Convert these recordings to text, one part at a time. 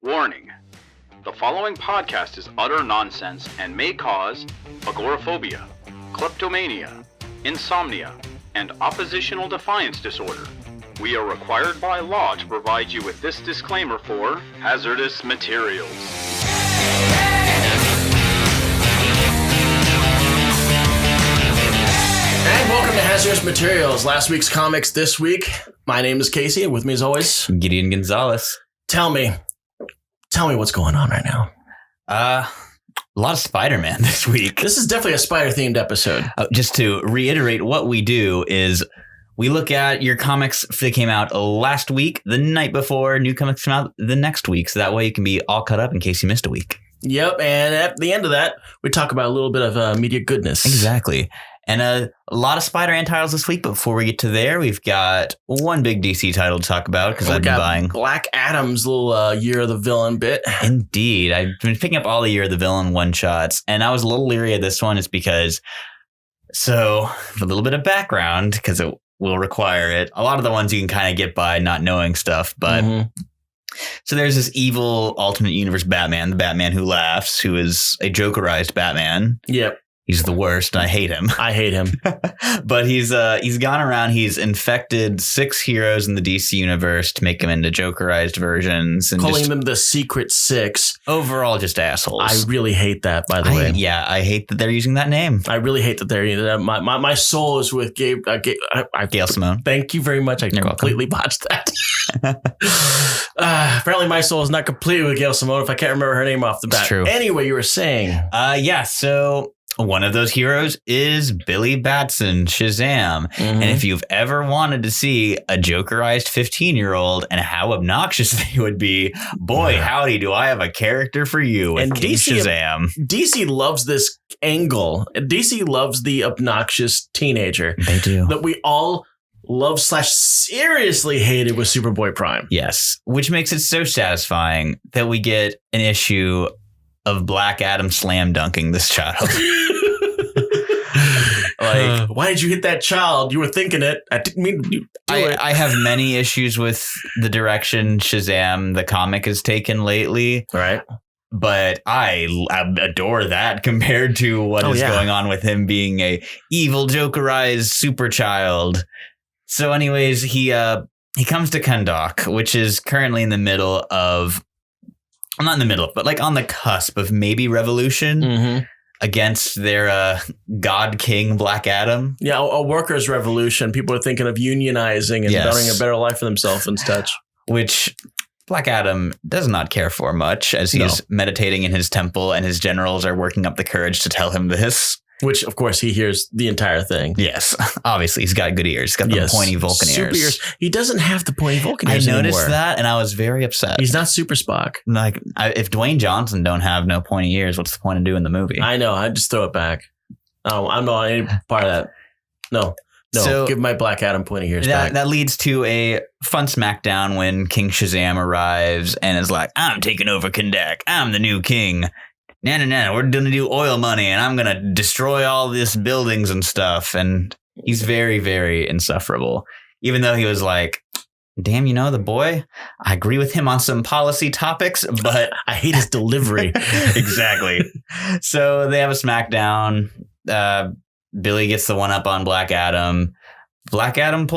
Warning. The following podcast is utter nonsense and may cause agoraphobia, kleptomania, insomnia, and oppositional defiance disorder. We are required by law to provide you with this disclaimer for hazardous materials. And welcome to Hazardous Materials. Last week's comics this week. My name is Casey, and with me as always, Gideon Gonzalez. Tell me what's going on right now. A lot of Spider-Man this week. This is definitely a spider-themed episode. Just to reiterate, what we do is we look at your comics if they came out last week, the night before, new comics come out the next week. So that way you can be all caught up in case you missed a week. Yep, and at the end of that, we talk about a little bit of media goodness. Exactly. And a lot of Spider-Man titles this week. But before we get to there, we've got one big DC title to talk about because I've been buying Black Adam's little Year of the Villain bit. Indeed. I've been picking up all the Year of the Villain one-shots. And I was a little leery of this one. It's because, so a little bit of background because it will require it. A lot of the ones you can kind of get by not knowing stuff. But so there's this evil alternate universe Batman, the Batman who laughs, who is a Jokerized Batman. Yep. He's the worst, and I hate him. I hate him. But he's gone around. He's infected 6 heroes in the DC universe to make them into Jokerized versions. And calling them the Secret Six. Overall, just assholes. I really hate that, by the way. Yeah, I hate that they're using that name. I really hate that they're using that. My soul is with Gail Simone. Thank you very much. You're completely botched that. Apparently, my soul is not completely with Gail Simone if I can't remember her name off the bat. It's true. Anyway, you were saying. So one of those heroes is Billy Batson, Shazam. And if you've ever wanted to see a Jokerized 15-year-old and how obnoxious they would be, boy, howdy, do I have a character for you with King Shazam. DC loves this angle. DC loves the obnoxious teenager. They do. That we all love / seriously hated with Superboy Prime. Yes, which makes it so satisfying that we get an issue of Black Adam slam dunking this child. Why did you hit that child? You were thinking it. I didn't mean to do it. I have many issues with the direction Shazam, the comic, has taken lately. Right. But I adore that compared to what is going on with him being a evil Jokerized super child. So anyways, he comes to Kahndaq, which is currently in the middle of, not in the middle, but like on the cusp of maybe revolution against their God King Black Adam. Yeah, a workers' revolution. People are thinking of unionizing and building a better life for themselves and such. Which Black Adam does not care for much as he's meditating in his temple and his generals are working up the courage to tell him this. Which, of course, he hears the entire thing. Yes. Obviously, he's got good ears. He's got the pointy Vulcan ears. He doesn't have the pointy Vulcan ears anymore. I noticed that, and I was very upset. He's not Super Spock. Like, if Dwayne Johnson don't have no pointy ears, what's the point of doing the movie? I know. I just throw it back. Oh, I'm not any part of that. No. So, give my Black Adam pointy ears back. That leads to a fun smackdown when King Shazam arrives and is like, I'm taking over Kahndaq. I'm the new king. No, we're going to do oil money and I'm going to destroy all these buildings and stuff. And he's very, very insufferable. Even though he was like, damn, the boy, I agree with him on some policy topics, but I hate his delivery. Exactly. So they have a smackdown. Billy gets the one up on Black Adam. Black Adam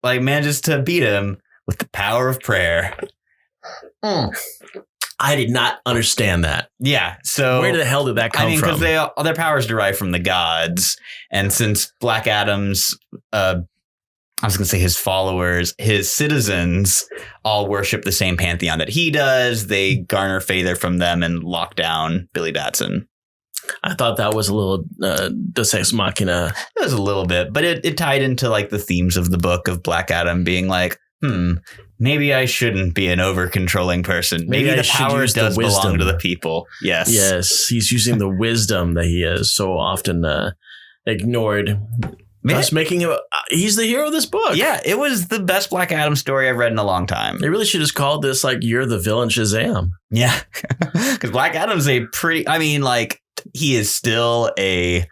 manages to beat him with the power of prayer. I did not understand that. Yeah. So where the hell did that come from? Because their powers derive from the gods. And since Black Adam's, I was going to say his followers, his citizens all worship the same pantheon that he does, they garner favor from them and lock down Billy Batson. I thought that was a little Deus Ex Machina. It was a little bit, but it tied into like the themes of the book of Black Adam being like, maybe I shouldn't be an over-controlling person. Maybe the power does belong to the people. Yes. Yes. He's using the wisdom that he has so often ignored. Thus making him, he's the hero of this book. Yeah, it was the best Black Adam story I've read in a long time. They really should have called this like You're the Villain Shazam. Yeah. Because Black Adam's he is still a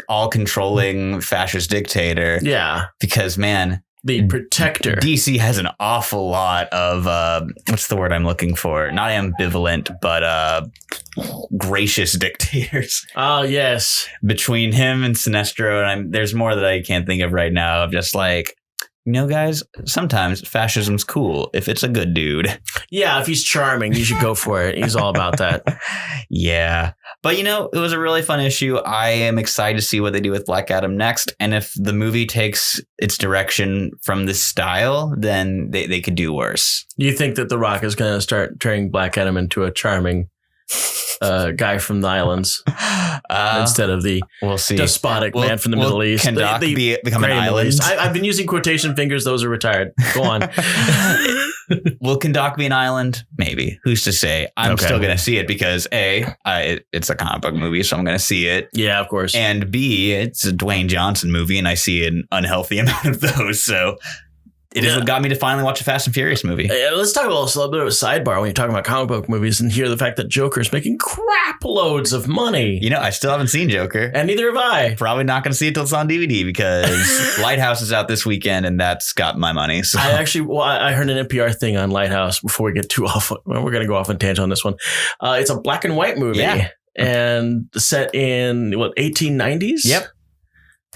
all-controlling fascist dictator. Yeah. Because, man, the protector. DC has an awful lot of what's the word I'm looking for? Not ambivalent, but gracious dictators. Oh yes, between him and Sinestro, and there's more that I can't think of right now. Of just like, guys, sometimes fascism's cool if it's a good dude. Yeah, if he's charming, you should go for it. He's all about that. Yeah. But, it was a really fun issue. I am excited to see what they do with Black Adam next. And if the movie takes its direction from this style, then they could do worse. You think that The Rock is going to start turning Black Adam into a charming guy from the islands instead of the despotic man from the Middle East? Can Doc become an island? I've been using quotation fingers. Those are retired. Go on. Will Can Doc be an island? Maybe. Who's to say? I'm still going to see it because it's a comic book movie, so I'm going to see it. Yeah, of course. And B, it's a Dwayne Johnson movie, and I see an unhealthy amount of those. So it is what got me to finally watch a Fast and Furious movie. Let's talk about a little bit of a sidebar when you're talking about comic book movies and hear the fact that Joker's making crap loads of money. I still haven't seen Joker. And neither have I. Probably not going to see it till it's on DVD because Lighthouse is out this weekend and that's got my money. So. I heard an NPR thing on Lighthouse before we get too off. We're going to go off on tangent on this one. It's a black and white movie. Yeah. And set in 1890s? Yep.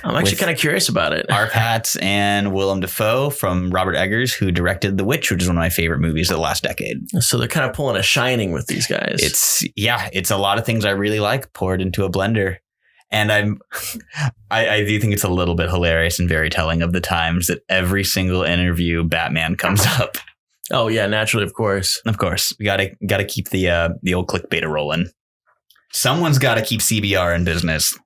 I'm actually kind of curious about it. Arpats and Willem Dafoe from Robert Eggers, who directed The Witch, which is one of my favorite movies of the last decade. So they're kind of pulling a Shining with these guys. It's a lot of things I really like poured into a blender. And I do think it's a little bit hilarious and very telling of the times that every single interview Batman comes up. Oh yeah, naturally, of course. Of course. We gotta keep the old clickbait rolling. Someone's gotta keep CBR in business.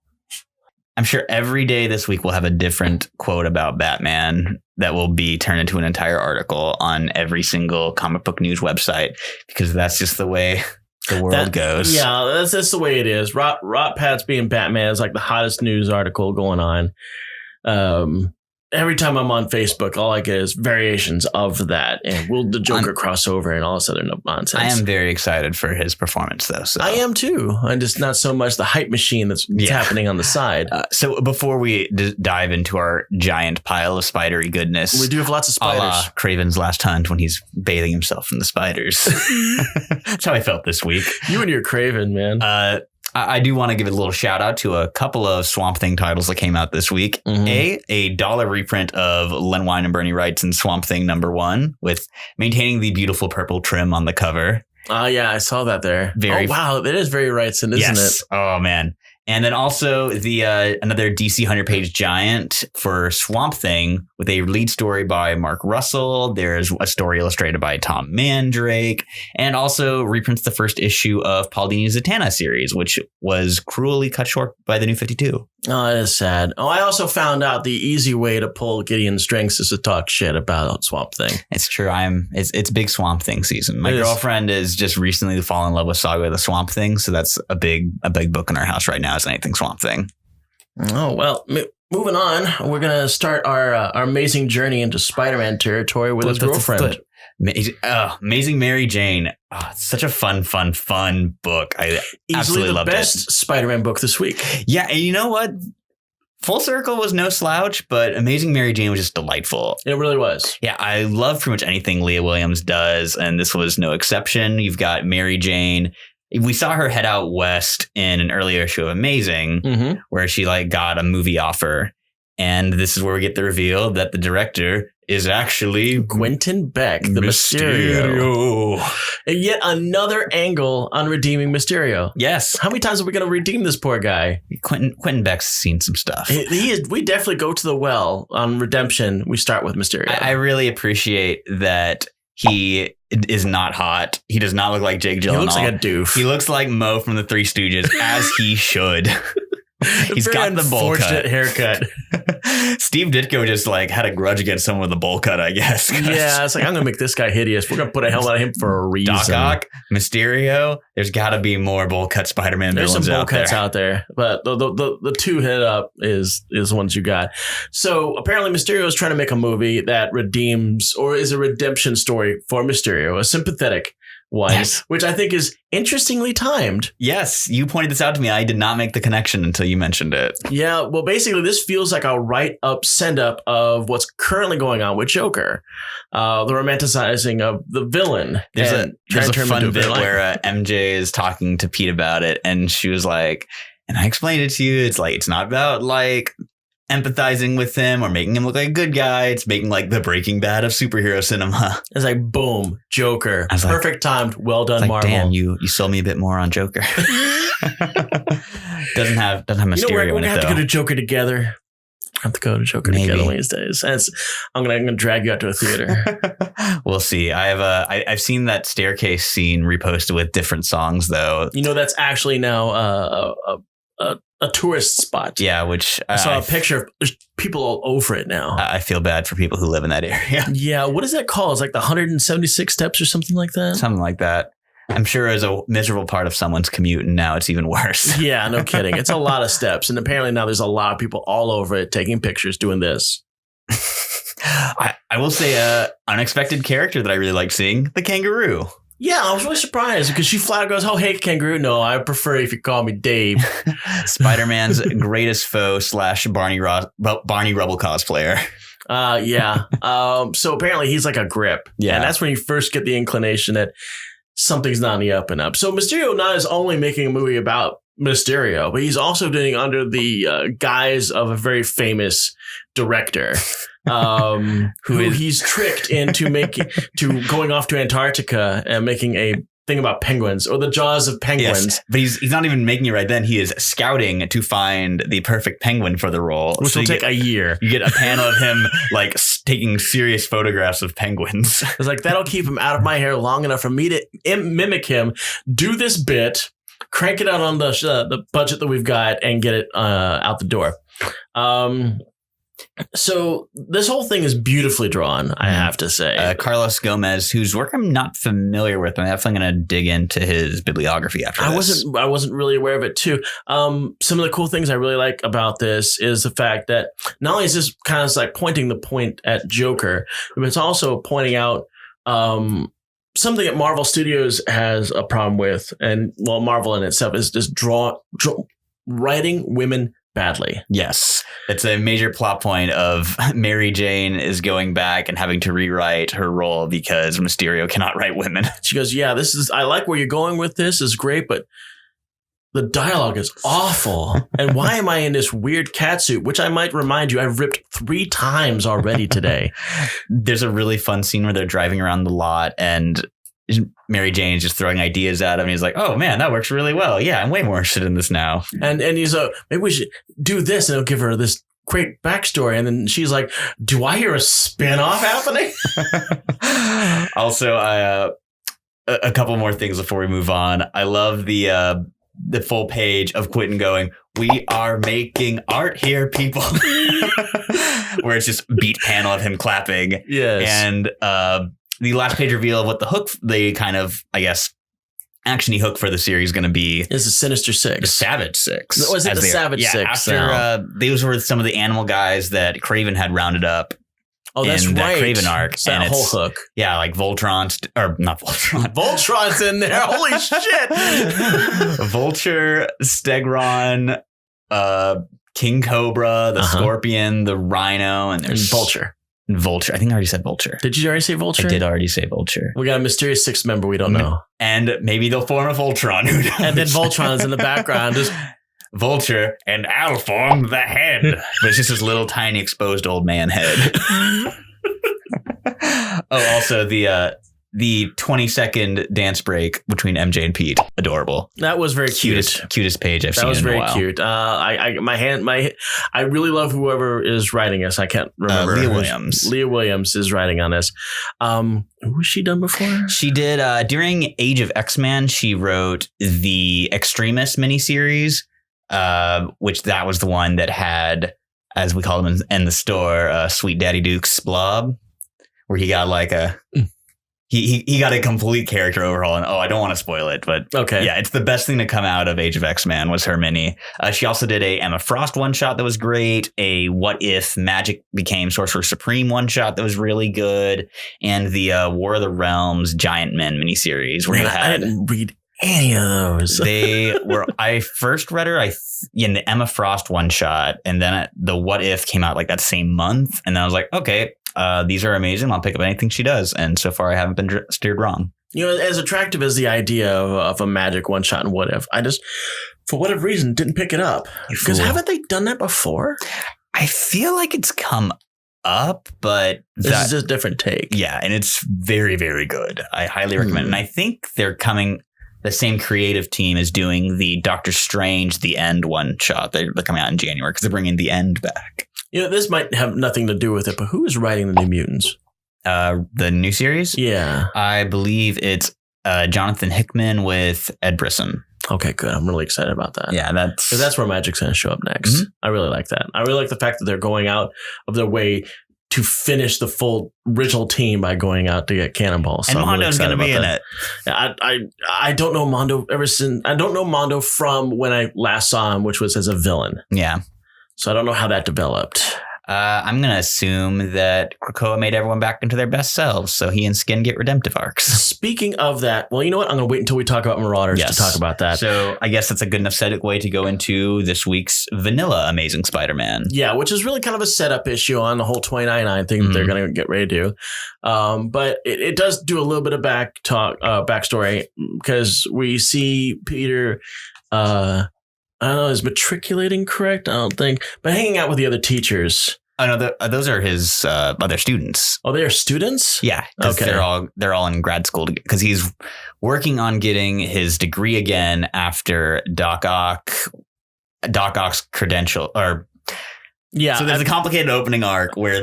I'm sure every day this week we'll have a different quote about Batman that will be turned into an entire article on every single comic book news website because that's just the way the world goes. Yeah, that's just the way it is. Rot Pat's being Batman is like the hottest news article going on. Every time I'm on Facebook, all I get is variations of that. And will the Joker cross over and all this other nonsense? I am very excited for his performance, though. So. I am, too. I'm just not so much the hype machine that's happening on the side. So before we dive into our giant pile of spidery goodness. We do have lots of spiders. A la Craven's Last Hunt when he's bathing himself in the spiders. That's how I felt this week. You and your Craven, man. I do want to give a little shout out to a couple of Swamp Thing titles that came out this week. Mm-hmm. A dollar reprint of Len Wein and Bernie Wrightson's Swamp Thing #1 with maintaining the beautiful purple trim on the cover. Oh, yeah, I saw that there. Wow, that is very Wrightson, isn't it? Oh, man. And then also the another DC 100-page giant for Swamp Thing with a lead story by Mark Russell. There's a story illustrated by Tom Mandrake, and also reprints the first issue of Paul Dini's Zatanna series, which was cruelly cut short by the New 52. Oh, that is sad. Oh, I also found out the easy way to pull Gideon's strings is to talk shit about Swamp Thing. It's true. It's big Swamp Thing season. My girlfriend is just recently fallen in love with Saga of the Swamp Thing, so that's a big book in our house right now. Is anything Swamp Thing. Oh, well, moving on, we're going to start our amazing journey into Spider-Man territory with his girlfriend. Amazing Mary Jane. Oh, it's such a fun book. I absolutely loved it. Easily the best Spider-Man book this week. Yeah, and you know what? Full Circle was no slouch, but Amazing Mary Jane was just delightful. It really was. Yeah, I love pretty much anything Leah Williams does, and this was no exception. You've got Mary Jane. We saw her head out west in an earlier issue of Amazing, where she got a movie offer. And this is where we get the reveal that the director is actually Quentin Beck, the Mysterio. And yet another angle on redeeming Mysterio. Yes. How many times are we going to redeem this poor guy? Quentin Beck's seen some stuff. We definitely go to the well on redemption. We start with Mysterio. I really appreciate that he is not hot. He does not look like Jake Gyllenhaal. He looks like a doof. He looks like Mo from the Three Stooges, as he should. He's got the bowl cut. Haircut. Steve Ditko just had a grudge against someone with a bowl cut, I guess. Yeah, it's I'm going to make this guy hideous. We're going to put a helmet on him for a reason. Doc Ock, Mysterio. There's got to be more bowl cut Spider-Man villains out there. There's some bowl cuts out there, but the two hit up is the ones you got. So apparently Mysterio is trying to make a movie that redeems or is a redemption story for Mysterio, a sympathetic one, Yes. which I think is interestingly timed. Yes, you pointed this out to me. I did not make the connection until you mentioned it. Yeah, well, basically, this feels like a write-up, send-up of what's currently going on with Joker, the romanticizing of the villain. There's a fun bit villain. where MJ is talking to Pete about it, and she was like, and I explained it to you. It's like, it's not about like empathizing with him or making him look like a good guy. It's making like the Breaking Bad of superhero cinema. It's like, boom, Joker. I was like- Perfect timed. Well done, Like, Marvel. damn, you sold me a bit more on Joker. doesn't have Mysterio we're in gonna it have to though. go to Joker together. Have to go to Joker Maybe. together one of these days. I'm gonna drag you out to a theater. We'll see. I've seen that staircase scene reposted with different songs though. You know, that's actually now a tourist spot. Yeah, which I saw a picture. There's people all over it now. I feel bad for people who live in that area. Yeah, what is that called? It's like the 176 steps or something like that. Something like that. I'm sure it was a miserable part of someone's commute, and now it's even worse. Yeah, no kidding. It's a lot of steps, and apparently now there's a lot of people all over it taking pictures doing this. I will say unexpected character that I really like seeing, the kangaroo. Yeah, I was really surprised because she flat out goes, "Oh, hey, kangaroo. No, I prefer if you call me Dave." Spider-Man's greatest foe / Barney Rubble cosplayer. Yeah. So apparently he's like a grip. Yeah. And that's when you first get the inclination that something's not on the up and up. So Mysterio not is only making a movie about Mysterio, but he's also doing it under the guise of a very famous director. Who he's tricked into going off to Antarctica and making a thing about penguins or the jaws of penguins. Yes, but he's not even making it right then. He is scouting to find the perfect penguin for the role. Which will take a year. You get a panel of him like taking serious photographs of penguins. It's like, that'll keep him out of my hair long enough for me to mimic him, do this bit, crank it out on the budget that we've got, and get it out the door. So this whole thing is beautifully drawn, I have to say. Carlos Gomez, whose work I'm not familiar with. I'm definitely going to dig into his bibliography after this. I wasn't really aware of it too. Some of the cool things I really like about this is the fact that not only is this kind of like pointing the point at Joker, but it's also pointing out something that Marvel Studios has a problem with, and well, Marvel in itself is just writing women badly. Yes. It's a major plot point of Mary Jane is going back and having to rewrite her role because Mysterio cannot write women. She goes, yeah, I like where you're going with this. Is great, but the dialogue is awful. And why am I in this weird catsuit, which I might remind you, I've ripped 3 times already today. There's a really fun scene where they're driving around the lot and Mary Jane is just throwing ideas at him. And he's like, oh man, that works really well. Yeah, I'm way more interested in this now. And he's maybe we should do this, and it'll give her this great backstory. And then she's like, do I hear a spinoff happening? Also, a couple more things before we move on. I love the full page of Quentin going, we are making art here, people. Where it's just beat panel of him clapping. Yes. And the last page reveal of what the kind of, I guess, action-y hook for the series is going to be. Is the Sinister Six. The Savage Six. Was it the Savage Six? After those were some of the animal guys that Craven had rounded up. Oh, that's in right. That Craven arc. It's that whole hook. Yeah, like Voltron, or not Voltron. Voltron's in there. Holy shit. Vulture, Stegron, King Cobra, the Scorpion, the Rhino, and there's Vulture. Vulture. I think I already said Vulture. Did you already say Vulture? I did already say Vulture. We got a mysterious 6th member we don't know. And maybe they'll form a Voltron. Who knows? And then Voltron is in the background. Just Vulture, and I'll form the head. But it's just this little tiny exposed old man head. Oh, also the 20-second dance break between MJ and Pete. Adorable. That was very cute. Cutest page I've seen in a while. That was very cute. I really love whoever is writing this. I can't remember. Leah Williams. Leah Williams is writing on this. Who has she done before? She did during Age of X-Men. She wrote the Extremist miniseries, which that was the one that had, as we call them in the store, Sweet Daddy Duke's blob, where he got like a He got a complete character overhaul, and I don't want to spoil it, but okay, yeah, it's the best thing to come out of Age of X-Men was her mini. She also did a Emma Frost one shot that was great, a What If Magic Became Sorcerer Supreme one shot that was really good, and the War of the Realms Giant Men miniseries where I didn't read any of those. They were. I first read her in the Emma Frost one shot, and then the What If came out like that same month, and then I was like, okay. These are amazing. I'll pick up anything she does. And so far, I haven't been steered wrong. You know, as attractive as the idea of a magic one shot and What If, I just, for whatever reason, didn't pick it up. Because haven't they done that before? I feel like it's come up, but this is a different take. Yeah, and it's very, very good. I highly recommend it. And I think they're coming. The same creative team is doing the Doctor Strange The End one shot. They're coming out in January because they're bringing The End back. You know, this might have nothing to do with it, but who is writing the New Mutants? The new series? Yeah. I believe it's Jonathan Hickman with Ed Brisson. Okay, good. I'm really excited about that. Yeah, that's where Magic's going to show up next. Mm-hmm. I really like that. I really like the fact that they're going out of their way to finish the full original team by going out to get Cannonball. So and Mondo's going to be in it. I don't know Mondo I don't know Mondo from when I last saw him, which was as a villain. Yeah. So I don't know how that developed. I'm going to assume that Krakoa made everyone back into their best selves, so he and Skin get redemptive arcs. Speaking of that, well, you know what? I'm going to wait until we talk about Marauders to talk about that. So I guess that's a good enough segue to go into this week's Vanilla Amazing Spider-Man. Yeah, which is really kind of a setup issue on the whole 2099 thing that they're going to get ready to do. But it does do a little bit of backstory because we see Peter... I don't know, is matriculating correct? I don't think. But hanging out with the other teachers. Oh, no, those are his other students. Oh, they are students? Yeah. Okay. They're all in grad school because he's working on getting his degree again after Doc Ock's credential. Yeah. So there's a complicated opening arc where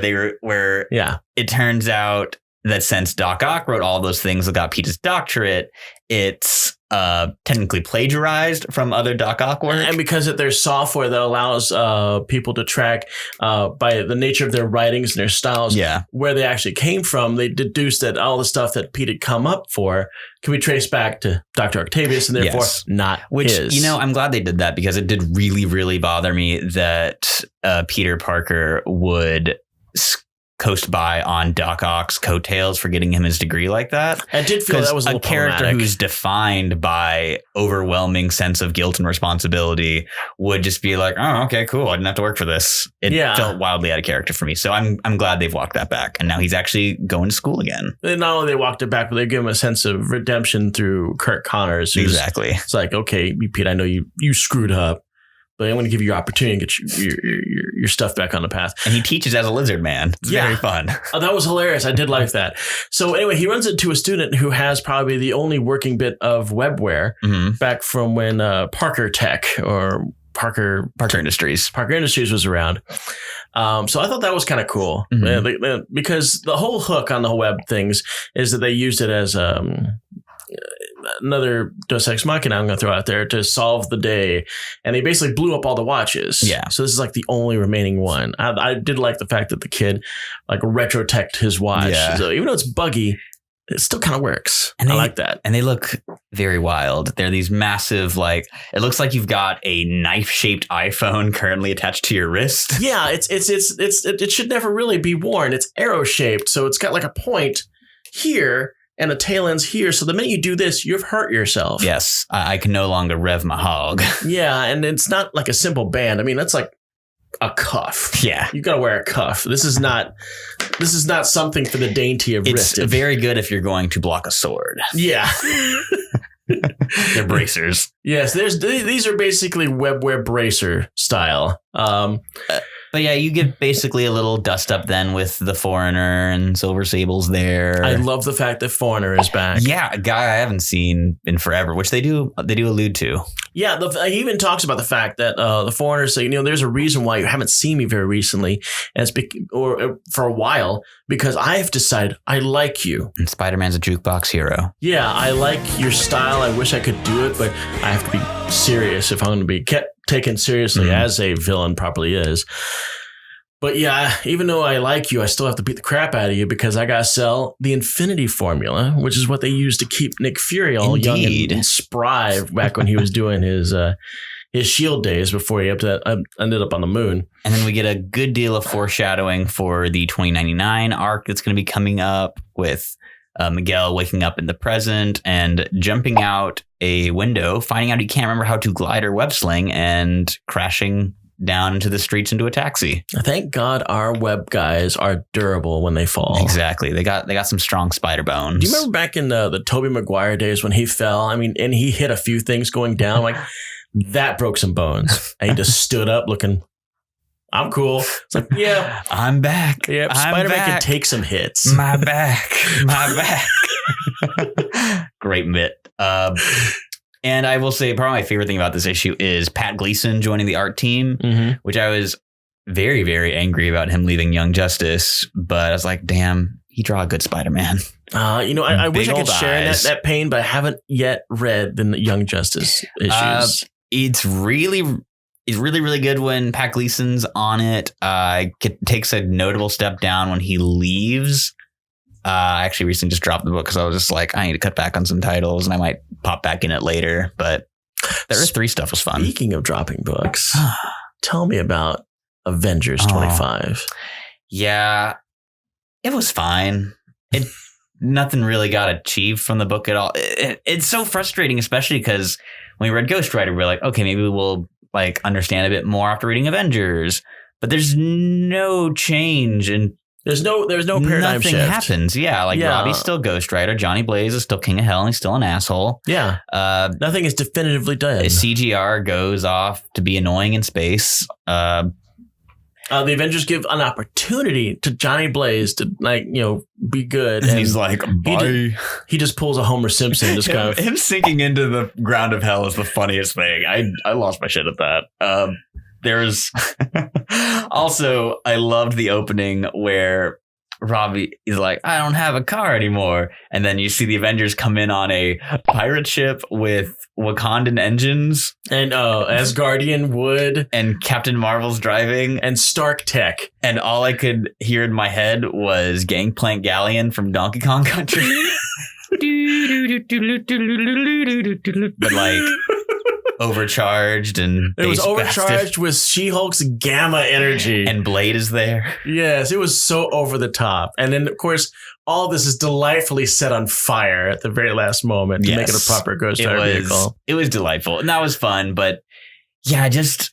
it turns out that since Doc Ock wrote all those things that got Peter's doctorate, it's technically plagiarized from other Doc Ock work. And because there's software that allows people to track by the nature of their writings and their styles where they actually came from, they deduced that all the stuff that Pete had come up for can be traced back to Dr. Octavius and therefore not his. You know, I'm glad they did that because it did really, really bother me that Peter Parker would coast by on Doc Ock's coattails for getting him his degree like that. I did feel that was a character who's defined by overwhelming sense of guilt and responsibility would just be like, oh, okay, cool. I didn't have to work for this. It felt wildly out of character for me. So I'm glad they've walked that back. And now he's actually going to school again. And not only they walked it back, but they give him a sense of redemption through Kirk Connors. Exactly. It's like, okay, Pete, I know you screwed up, but I'm going to give you your opportunity to get your stuff back on the path. And he teaches as a lizard man. It's very fun. Oh, that was hilarious. I did like that. So anyway, he runs into a student who has probably the only working bit of webware back from when Parker Tech or Parker Industries was around. So I thought that was kind of cool because the whole hook on the whole web things is that they used it as another Deus Ex Machina I'm going to throw out there to solve the day. And they basically blew up all the watches. Yeah. So this is like the only remaining one. I did like the fact that the kid like retro-teched his watch. Yeah. So even though it's buggy, it still kind of works. And I like that. And they look very wild. They're these massive, like, it looks like you've got a knife-shaped iPhone currently attached to your wrist. Yeah, it should never really be worn. It's arrow-shaped. So it's got like a point here and the tail end's here. So the minute you do this, you've hurt yourself. Yes. I can no longer rev my hog. Yeah. And it's not like a simple band. I mean, that's like a cuff. Yeah. You got to wear a cuff. This is not something for the dainty of wrist. It's very good if you're going to block a sword. Yeah. They're bracers. Yes. These are basically webware bracer style. But yeah, you get basically a little dust up then with the Foreigner and Silver Sable's there. I love the fact that Foreigner is back. Yeah, a guy I haven't seen in forever, which they do allude to. Yeah, he even talks about the fact that the Foreigner say, there's a reason why you haven't seen me very recently, and or for a while, because I have decided I like you. And Spider-Man's a jukebox hero. Yeah, I like your style. I wish I could do it, but I have to be serious if I'm going to be kept taken seriously as a villain properly is. But yeah, even though I like you, I still have to beat the crap out of you because I got to sell the Infinity Formula, which is what they used to keep Nick Fury all young and spry back when he was doing his Shield days before he ended up on the moon. And then we get a good deal of foreshadowing for the 2099 arc that's going to be coming up with Miguel waking up in the present and jumping out a window, finding out he can't remember how to glide or web sling and crashing down into the streets into a taxi. Thank God our web guys are durable when they fall. Exactly. They got some strong spider bones. Do you remember back in the Tobey Maguire days when he fell? I mean, and he hit a few things going down. Like that broke some bones. And he just stood up looking, I'm cool. It's like, yeah. I'm back. Yeah, Spider-Man can take some hits. My back. Great bit. And I will say probably my favorite thing about this issue is Pat Gleason joining the art team, which I was very, very angry about him leaving Young Justice. But I was like, damn, he draw a good Spider-Man. I wish I could share that pain, but I haven't yet read the Young Justice issues. It's really, really good when Pat Gleason's on it. It takes a notable step down when he leaves. I actually recently just dropped the book because I was just like, I need to cut back on some titles and I might pop back in it later. But the Earth 3 stuff was fun. Speaking of dropping books, tell me about Avengers 25. Yeah, it was fine. Nothing really got achieved from the book at all. It's so frustrating, especially because when we read Ghost Rider, we're like, okay, maybe we'll like understand a bit more after reading Avengers. But there's no change and there's no paradigm shift. Nothing happens. Yeah, Robbie's still Ghost Rider. Johnny Blaze is still King of Hell and he's still an asshole. Yeah. Nothing is definitively done. CGR goes off to be annoying in space. The Avengers give an opportunity to Johnny Blaze to be good. And he's like, bye. He just pulls a Homer Simpson. Just kind of him sinking into the ground of hell is the funniest thing. I lost my shit at that. There's also, I loved the opening where Robbie is like, I don't have a car anymore. And then you see the Avengers come in on a pirate ship with Wakandan engines. And Asgardian wood. And Captain Marvel's driving. And Stark tech. And all I could hear in my head was Gangplank Galleon from Donkey Kong Country. But like overcharged and it was overcharged with She-Hulk's gamma energy. And Blade is there. Yes, it was so over the top. And then, of course, all this is delightfully set on fire at the very last moment to make it a proper Ghost Rider vehicle. It was delightful. And that was fun. But yeah, it just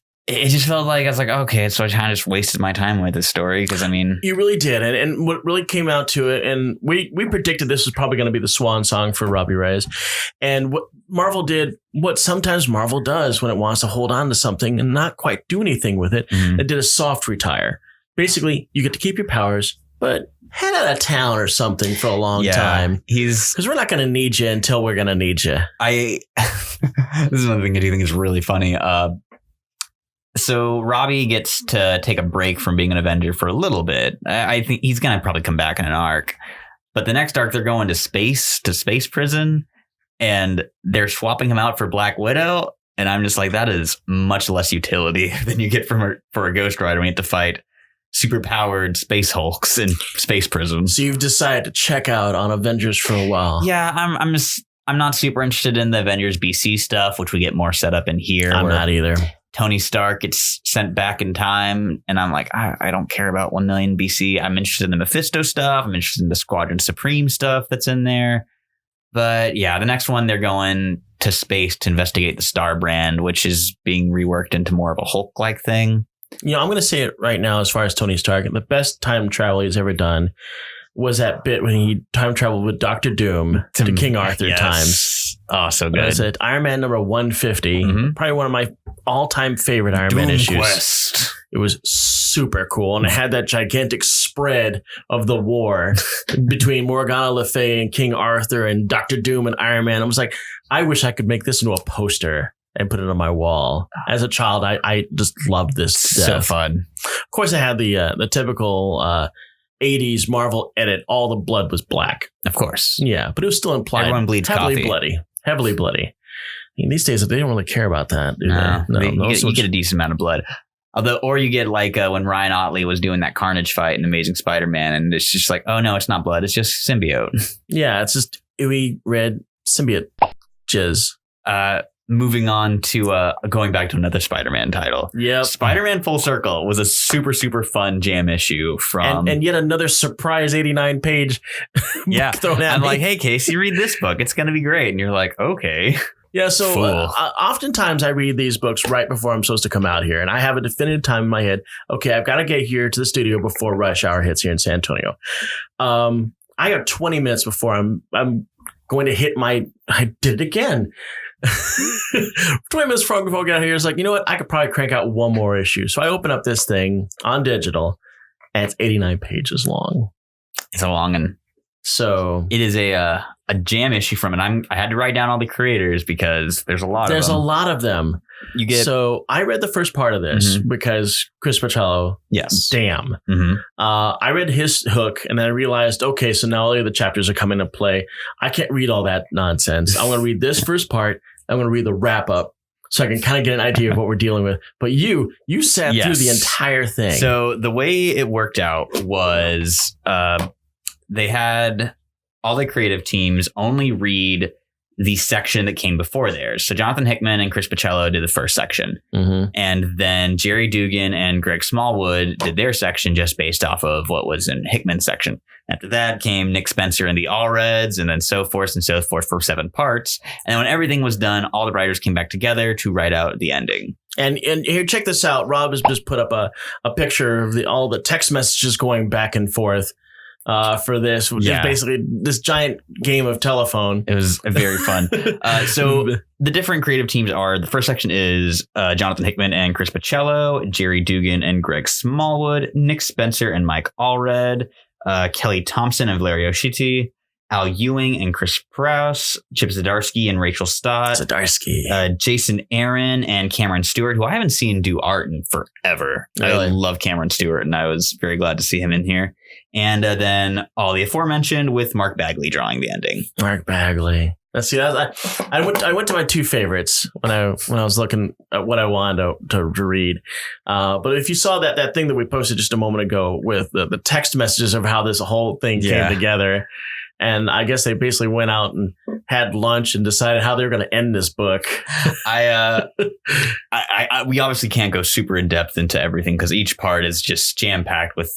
felt like I was like, okay, so I kind of just wasted my time with this story because, I mean... You really did. And what really came out to it, and we predicted this was probably going to be the swan song for Robbie Reyes. And what Marvel did, what sometimes Marvel does when it wants to hold on to something and not quite do anything with it, it did a soft retire. Basically, you get to keep your powers, but head out of town or something for a long time. Because we're not going to need you until we're going to need you. This is another thing I do think is really funny. So Robbie gets to take a break from being an Avenger for a little bit. I think he's going to probably come back in an arc. But the next arc, they're going to space prison, and they're swapping him out for Black Widow. And I'm just like, that is much less utility than you get for a Ghost Rider when you have to fight super-powered space Hulks in space prison. So you've decided to check out on Avengers for a while. Yeah, I'm not super interested in the Avengers BC stuff, which we get more set up in here. I'm not either. Tony Stark gets sent back in time, and I'm like, I don't care about 1 million BC. I'm interested in the Mephisto stuff. I'm interested in the Squadron Supreme stuff that's in there. But yeah, the next one, they're going to space to investigate the Star Brand, which is being reworked into more of a Hulk-like thing. I'm going to say it right now as far as Tony Stark. The best time travel he's ever done was that bit when he time traveled with Dr. Doom to King Arthur times. Oh, so good. That's it. Iron Man number 150. Probably one of my all-time favorite Iron Man issues. Quest. It was super cool. And it had that gigantic spread of the war between Morgana Le Fay and King Arthur and Dr. Doom and Iron Man. I was like, I wish I could make this into a poster and put it on my wall. As a child, I just loved this stuff. So fun. Of course, I had the typical 80s Marvel edit. All the blood was black. Of course. Yeah, but it was still implied. Everyone bleeds heavily coffee. Heavily bloody. I mean, these days, they don't really care about that, do they? No, you get a decent amount of blood. Or you get like when Ryan Ottley was doing that Carnage fight in Amazing Spider-Man, and it's just like, oh no, it's not blood, it's just symbiote. Yeah, it's just ooey red symbiote jizz. Moving on to going back to another Spider-Man title. Yep. Spider-Man Full Circle was a super, super fun jam issue from... And yet another surprise 89-page yeah. thrown at I'm me. like, hey, Casey, read this book. It's going to be great. And you're like, okay. Yeah, so oftentimes I read these books right before I'm supposed to come out here. And I have a definitive time in my head. Okay, I've got to get here to the studio before rush hour hits here in San Antonio. I got 20 minutes before I'm going to hit I did it again. 20 minutes before I get out here, it's like, you know what? I could probably crank out one more issue. So I open up this thing on digital, and it's 89 pages long. It's a long one. So it is a jam issue from it. I had to write down all the creators because there's a lot of them. There's a lot of them. So I read the first part of this because Chris Pacello. Yes. Damn. I read his hook, and then I realized, okay, so now all the chapters are coming into play. I can't read all that nonsense. I'm going to read this first part. I'm going to read the wrap up so I can kind of get an idea of what we're dealing with. But you sat through the entire thing. So the way it worked out was they had all the creative teams only read the section that came before theirs. So Jonathan Hickman and Chris Pacello did the first section. And then Gerry Duggan and Greg Smallwood did their section just based off of what was in Hickman's section. After that came Nick Spencer and the All Reds, and then so forth for 7 parts. And when everything was done, all the writers came back together to write out the ending. And here, check this out. Rob has just put up a picture of all the text messages going back and forth. For this, just basically this giant game of telephone. It was very fun. So the different creative teams are, the first section is Jonathan Hickman and Chris Pacello, Gerry Duggan and Greg Smallwood, Nick Spencer and Mike Allred, Kelly Thompson and Valerio Schitti, Al Ewing and Chris Prouse, Chip Zdarsky and Rachel Stott, Jason Aaron and Cameron Stewart, who I haven't seen do art in forever. Really? I love Cameron Stewart, and I was very glad to see him in here. And then all the aforementioned with Mark Bagley drawing the ending. Mark Bagley. Let's see. I went to my 2 favorites when I was looking at what I wanted to read. But if you saw that thing that we posted just a moment ago with the text messages of how this whole thing came together. And I guess they basically went out and had lunch and decided how they were going to end this book. We obviously can't go super in depth into everything because each part is just jam packed with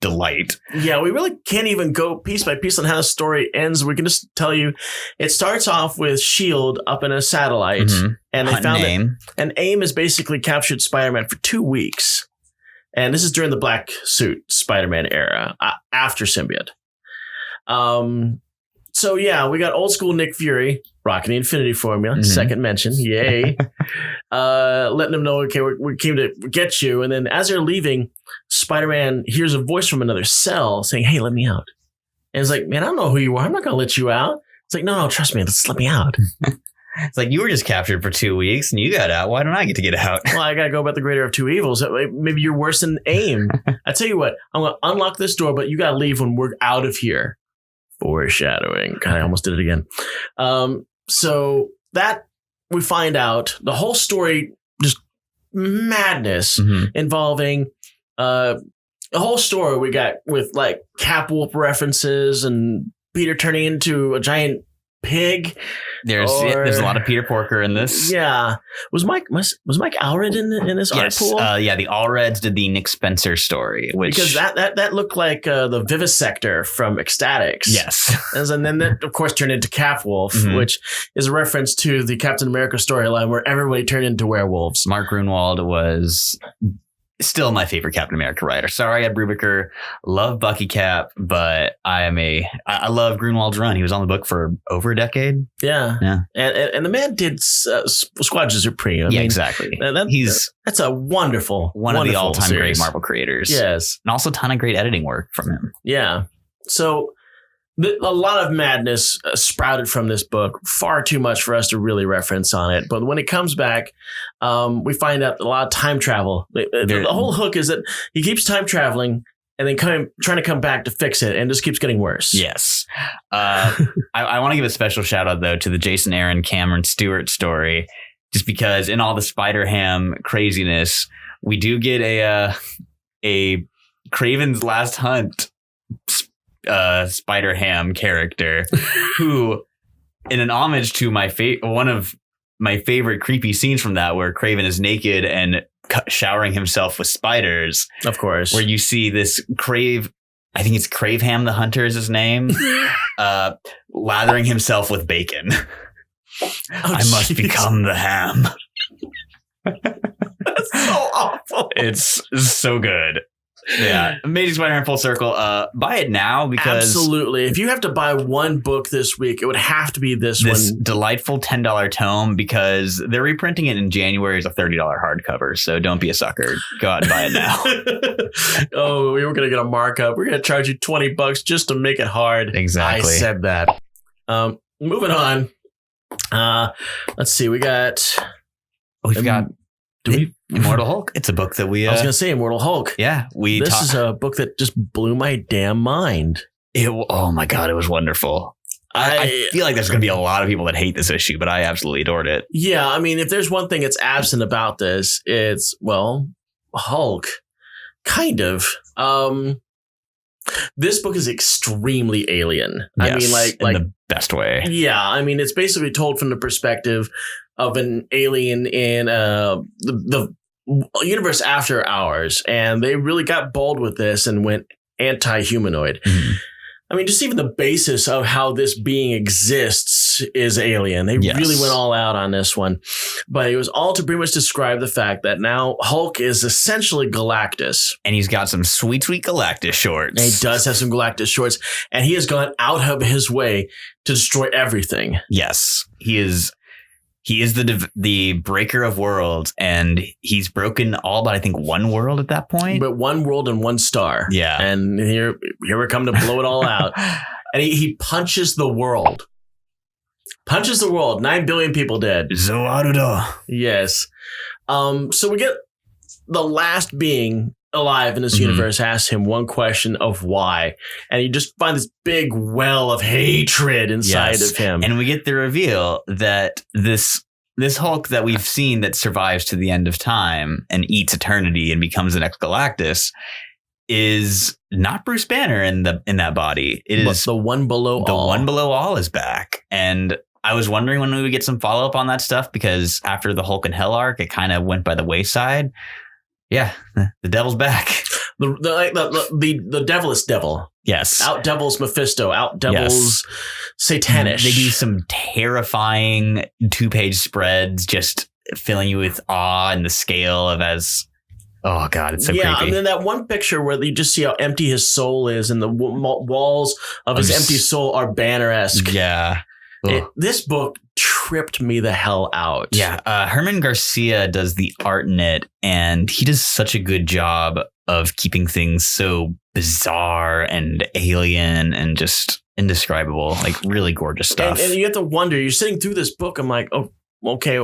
delight. Yeah, we really can't even go piece by piece on how the story ends. We can just tell you it starts off with S.H.I.E.L.D. up in a satellite, and they found that, and AIM has basically captured Spider-Man for 2 weeks. And this is during the black suit Spider-Man era, after Symbiote. So yeah, we got old school Nick Fury rocking the Infinity Formula, second mention, yay. Letting them know, okay, we came to get you. And then as they're leaving, Spider-Man hears a voice from another cell saying, hey, let me out. And it's like, man, I don't know who you are. I'm not going to let you out. It's like, no, trust me. Just let me out. It's like, you were just captured for 2 weeks and you got out. Why don't I get to get out? Well, I got to go about the greater of 2 evils. Maybe you're worse than AIM. I tell you what, I'm going to unlock this door, but you got to leave when we're out of here. Foreshadowing. God, I almost did it again. So that we find out the whole story, just madness involving the whole story we got with like Cap Wolf references and Peter turning into a giant pig. There's a lot of Peter Porker in this. Yeah. Was Mike Allred in this art pool? Yeah, the Allreds did the Nick Spencer story, because that looked like the Vivisector from Ecstatics. Yes. And then that, of course, turned into Cap Wolf, which is a reference to the Captain America storyline where everybody turned into werewolves. Mark Grunwald was still my favorite Captain America writer. Sorry, Ed Brubaker. Love Bucky Cap, but I love Grunwald's run. He was on the book for over a decade. Yeah. And the man did Squadron Supreme. Exactly. That's a wonderful one of the all-time series. great Marvel creators. Yes. And also a ton of great editing work from him. Yeah. So a lot of madness sprouted from this book, far too much for us to really reference on it. But when it comes back, we find out a lot of time travel. The whole hook is that he keeps time traveling and then trying to come back to fix it, and just keeps getting worse. Yes. I want to give a special shout out, though, to the Jason Aaron, Cameron Stewart story, just because in all the Spider-Ham craziness, we do get a Kraven's Last Hunt Spider Ham character who, in an homage to one of my favorite creepy scenes from that, where Kraven is naked and showering himself with spiders. Of course. Where you see this I think it's Craveham the Hunter is his name, lathering himself with bacon. I must become the ham. That's so awful. It's so good. Yeah, Amazing Spider-Man full circle. Buy it now because absolutely. If you have to buy one book this week, it would have to be this one. Delightful $10 tome because they're reprinting it in January as a $30 hardcover. So don't be a sucker. Go out and buy it now. Oh, we were gonna get a markup. We're gonna charge you $20 just to make it hard. Exactly. I said that. Moving on. Let's see. We've got Immortal Hulk. It's a book that I was going to say Immortal Hulk. Yeah. This is a book that just blew my damn mind. Oh my God. It was wonderful. I feel like there's going to be a lot of people that hate this issue, but I absolutely adored it. Yeah. I mean, if there's one thing that's absent about this, it's, Hulk. Kind of. This book is extremely alien. Yes, I mean, like in the best way. Yeah. I mean, it's basically told from the perspective of an alien in the universe after ours. And they really got bold with this and went anti-humanoid. Mm-hmm. I mean, just even the basis of how this being exists is alien. They really went all out on this one. But it was all to pretty much describe the fact that now Hulk is essentially Galactus. And he's got some sweet, sweet Galactus shorts. And he does have some Galactus shorts. And he has gone out of his way to destroy everything. Yes, he is. He is the breaker of worlds, and he's broken all but I think one world at that point. But one world and one star. Yeah. And here we come to blow it all out. And he punches the world. 9 billion people dead. Zoaruda. Yes. So we get the last being alive in this universe asks him one question of why. And you just find this big well of hatred inside of him. And we get the reveal that this Hulk that we've seen that survives to the end of time and eats eternity and becomes the next Galactus is not Bruce Banner in that body. It is the one below all. The one below all is back. And I was wondering when we would get some follow up on that stuff, because after the Hulk and Hell arc, it kind of went by the wayside. Yeah, the devil's back. The devilest devil. Yes. Out devils Mephisto. Out devils Satanish. They do some terrifying 2-page spreads, just filling you with awe and the scale of oh God, it's so creepy. Yeah, and then that one picture where you just see how empty his soul is, and the walls of his empty soul are Banner-esque. Yeah. This book tripped me the hell out. Yeah. Herman Garcia does the art in it, and he does such a good job of keeping things so bizarre and alien and just indescribable, like really gorgeous stuff. And you have to wonder, you're sitting through this book, I'm like, oh, okay,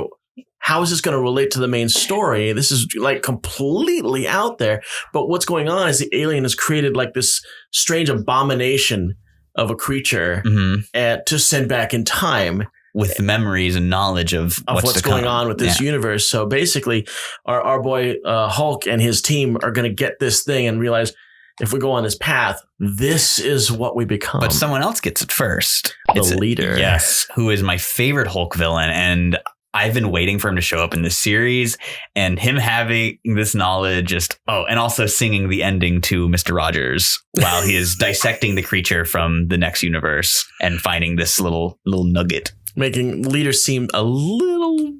how is this going to relate to the main story? This is like completely out there. But what's going on is the alien has created like this strange abomination of a creature to send back in time with the memories and knowledge of what's going on with this universe. So basically our boy Hulk and his team are going to get this thing and realize, if we go on this path, this is what we become. But someone else gets it first. The leader. Yes. Who is my favorite Hulk villain. And I've been waiting for him to show up in this series, and him having this knowledge and also singing the ending to Mr. Rogers while he is dissecting the creature from the next universe and finding this little nugget. Making leader seem a little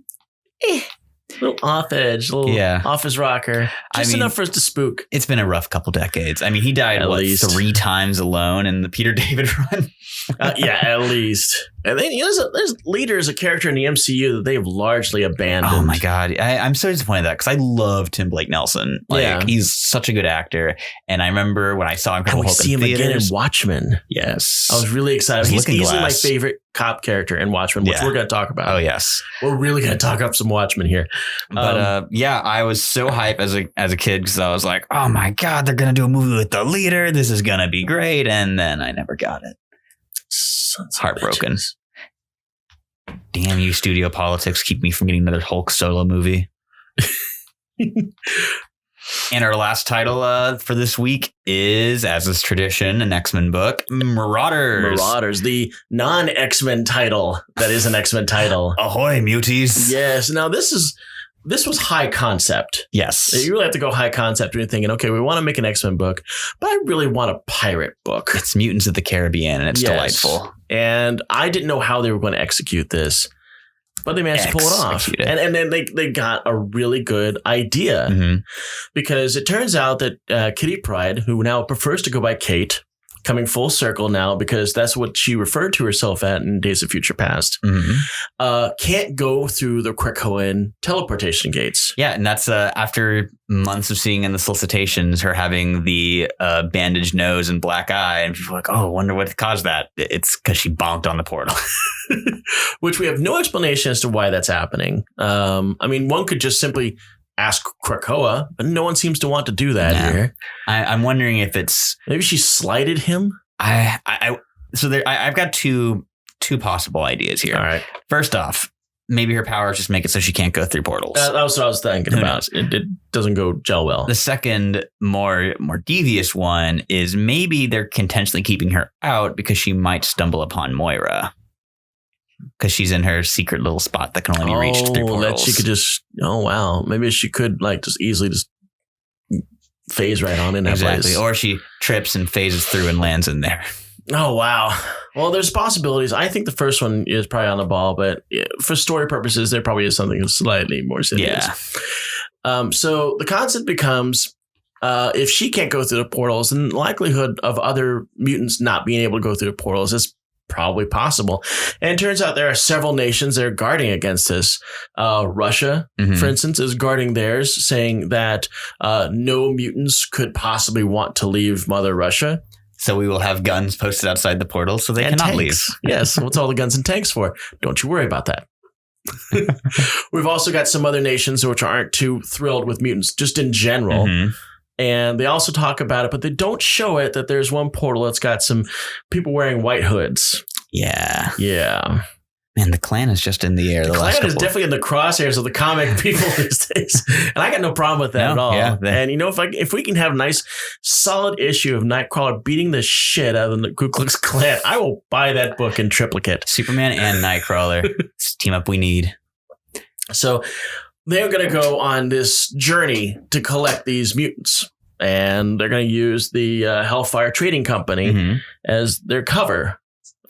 off edge, off his rocker. Just enough for us to spook. It's been a rough couple decades. I mean, he died, 3 times alone in the Peter David run? At least. And then there's Leader as a character in the MCU that they've largely abandoned. Oh my God. I'm so disappointed that, because I love Tim Blake Nelson. He's such a good actor. And I remember when I saw Incredible Hulk see him again in Watchmen. Yes. I was really excited. He's easily my favorite cop character in Watchmen, which we're going to talk about. Oh, yes. We're really going to talk up some Watchmen here. But I was so hyped as a kid, because I was like, oh my God, they're going to do a movie with the Leader. This is going to be great. And then I never got it. Heartbroken. Damn you, studio politics, keep me from getting another Hulk solo movie. And our last title for this week is, as is tradition, an X-Men book, Marauders. Marauders, the non-X-Men title that is an X-Men title. Ahoy, muties. Yes. Now, this was high concept. Yes. You really have to go high concept when you're thinking, okay, we want to make an X-Men book, but I really want a pirate book. It's Mutants of the Caribbean, and it's delightful. And I didn't know how they were going to execute this, but they managed to pull it off. And then they got a really good idea because it turns out that Kitty Pryde, who now prefers to go by Kate, coming full circle now because that's what she referred to herself at in Days of Future Past, can't go through the Krakoan teleportation gates. Yeah, and that's after months of seeing in the solicitations her having the bandaged nose and black eye, and people are like, oh, I wonder what caused that. It's because she bonked on the portal. Which we have no explanation as to why that's happening. I mean, one could just simply ask Krakoa, but no one seems to want to do that here. I'm wondering if it's maybe she slighted him. I've got two possible ideas here. All right. First off, maybe her powers just make it so she can't go through portals. That was what I was thinking about. It doesn't go gel well. The second, more devious one is maybe they're intentionally keeping her out because she might stumble upon Moira. Because she's in her secret little spot that can only be reached through portals. That she could just, maybe she could like just easily just phase right on in that place. Or she trips and phases through and lands in there. Oh, wow. Well, there's possibilities. I think the first one is probably on the ball, but for story purposes, there probably is something slightly more serious. Yeah. So the concept becomes if she can't go through the portals, then the likelihood of other mutants not being able to go through the portals is probably possible. And it turns out there are several nations that are guarding against this. Russia, for instance, is guarding theirs, saying that no mutants could possibly want to leave Mother Russia. So we will have guns posted outside the portal so they cannot leave. Yes. What's all the guns and tanks for? Don't you worry about that. We've also got some other nations which aren't too thrilled with mutants, just in general. And they also talk about it, but they don't show it that there's one portal that's got some people wearing white hoods. Yeah. Yeah. Man, the Klan is just in the air. The Klan is definitely in the crosshairs of the comic people these days. And I got no problem with that at all. Yeah, and if we can have a nice, solid issue of Nightcrawler beating the shit out of the Ku Klux Klan, I will buy that book in triplicate. Superman and Nightcrawler. It's team up we need. So they're going to go on this journey to collect these mutants. And they're going to use the Hellfire Trading Company as their cover,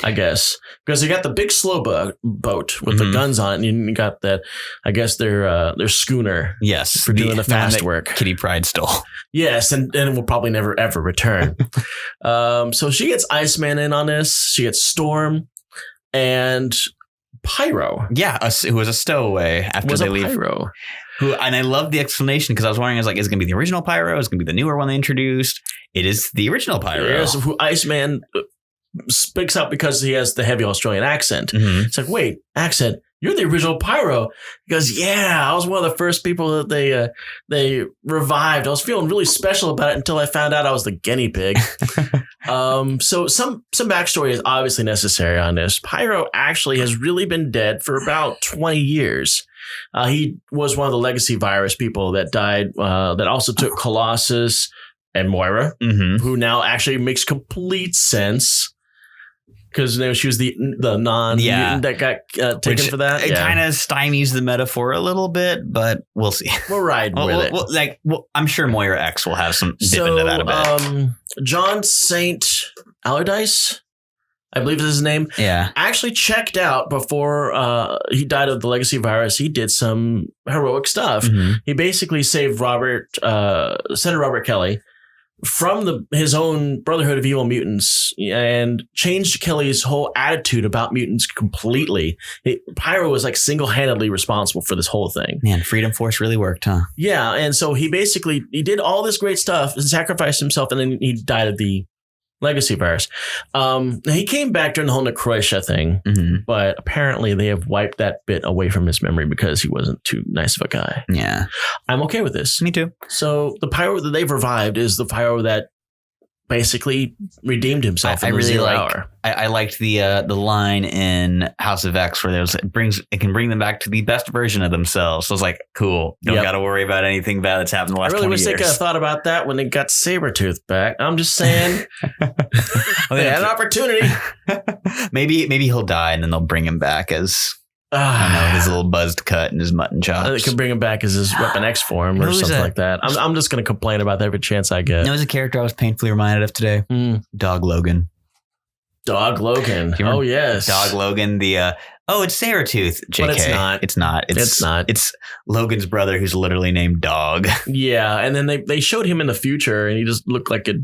I guess. Because they got the big slow boat with the guns on it. And you got that, I guess, their schooner. Yes. For doing the fast work. Kitty Pryde stole. Yes. And it will probably never, ever return. So she gets Iceman in on this. She gets Storm and Pyro. Yeah. Who was a stowaway after they leave. Pyro. And I love the explanation because I was wondering, is it going to be the original Pyro? Is it going to be the newer one they introduced? It is the original Pyro. Yes, who Iceman speaks up because he has the heavy Australian accent. It's like, wait, accent? You're the original Pyro. He goes, yeah, I was one of the first people that they revived. I was feeling really special about it until I found out I was the guinea pig. So some backstory is obviously necessary on this. Pyro actually has really been dead for about 20 years. He was one of the legacy virus people that died, that also took Colossus and Moira, who now actually makes complete sense. Because she was the non-mutant that got taken for that. It kind of stymies the metaphor a little bit, but we'll see. We'll ride with it. I'm sure Moira X will have some dip into that a bit. John St. Allardyce, I believe is his name, actually checked out before he died of the legacy virus. He did some heroic stuff. He basically saved Senator Robert Kelly from his own Brotherhood of Evil Mutants and changed Kelly's whole attitude about mutants completely. Pyro was like single-handedly responsible for this whole thing. Man, Freedom Force really worked, huh? Yeah, and so he did all this great stuff and sacrificed himself, and then he died of the legacy virus. He came back during the whole Necrotia thing, but apparently they have wiped that bit away from his memory because he wasn't too nice of a guy. Yeah. I'm okay with this. Me too. So the Pyro that they've revived is the Pyro that basically redeemed himself in the Zero Hour. I liked the line in House of X where it can bring them back to the best version of themselves. So I was like, cool. Don't got to worry about anything bad that's happened in the last 20 years. I really wish they could have thought about that when they got Sabretooth back. I'm just saying. They had an opportunity. Maybe he'll die and then they'll bring him back as I don't know, his little buzzed cut and his mutton chops. They could bring him back as his Weapon X form or something like that. I'm just going to complain about that every chance I get. There was a character I was painfully reminded of today. Dog Logan. Dog Logan. Oh, yes. Dog Logan. It's Sabretooth. JK. But it's not. It's not. It's Logan's brother who's literally named Dog. Yeah. And then they showed him in the future and he just looked like a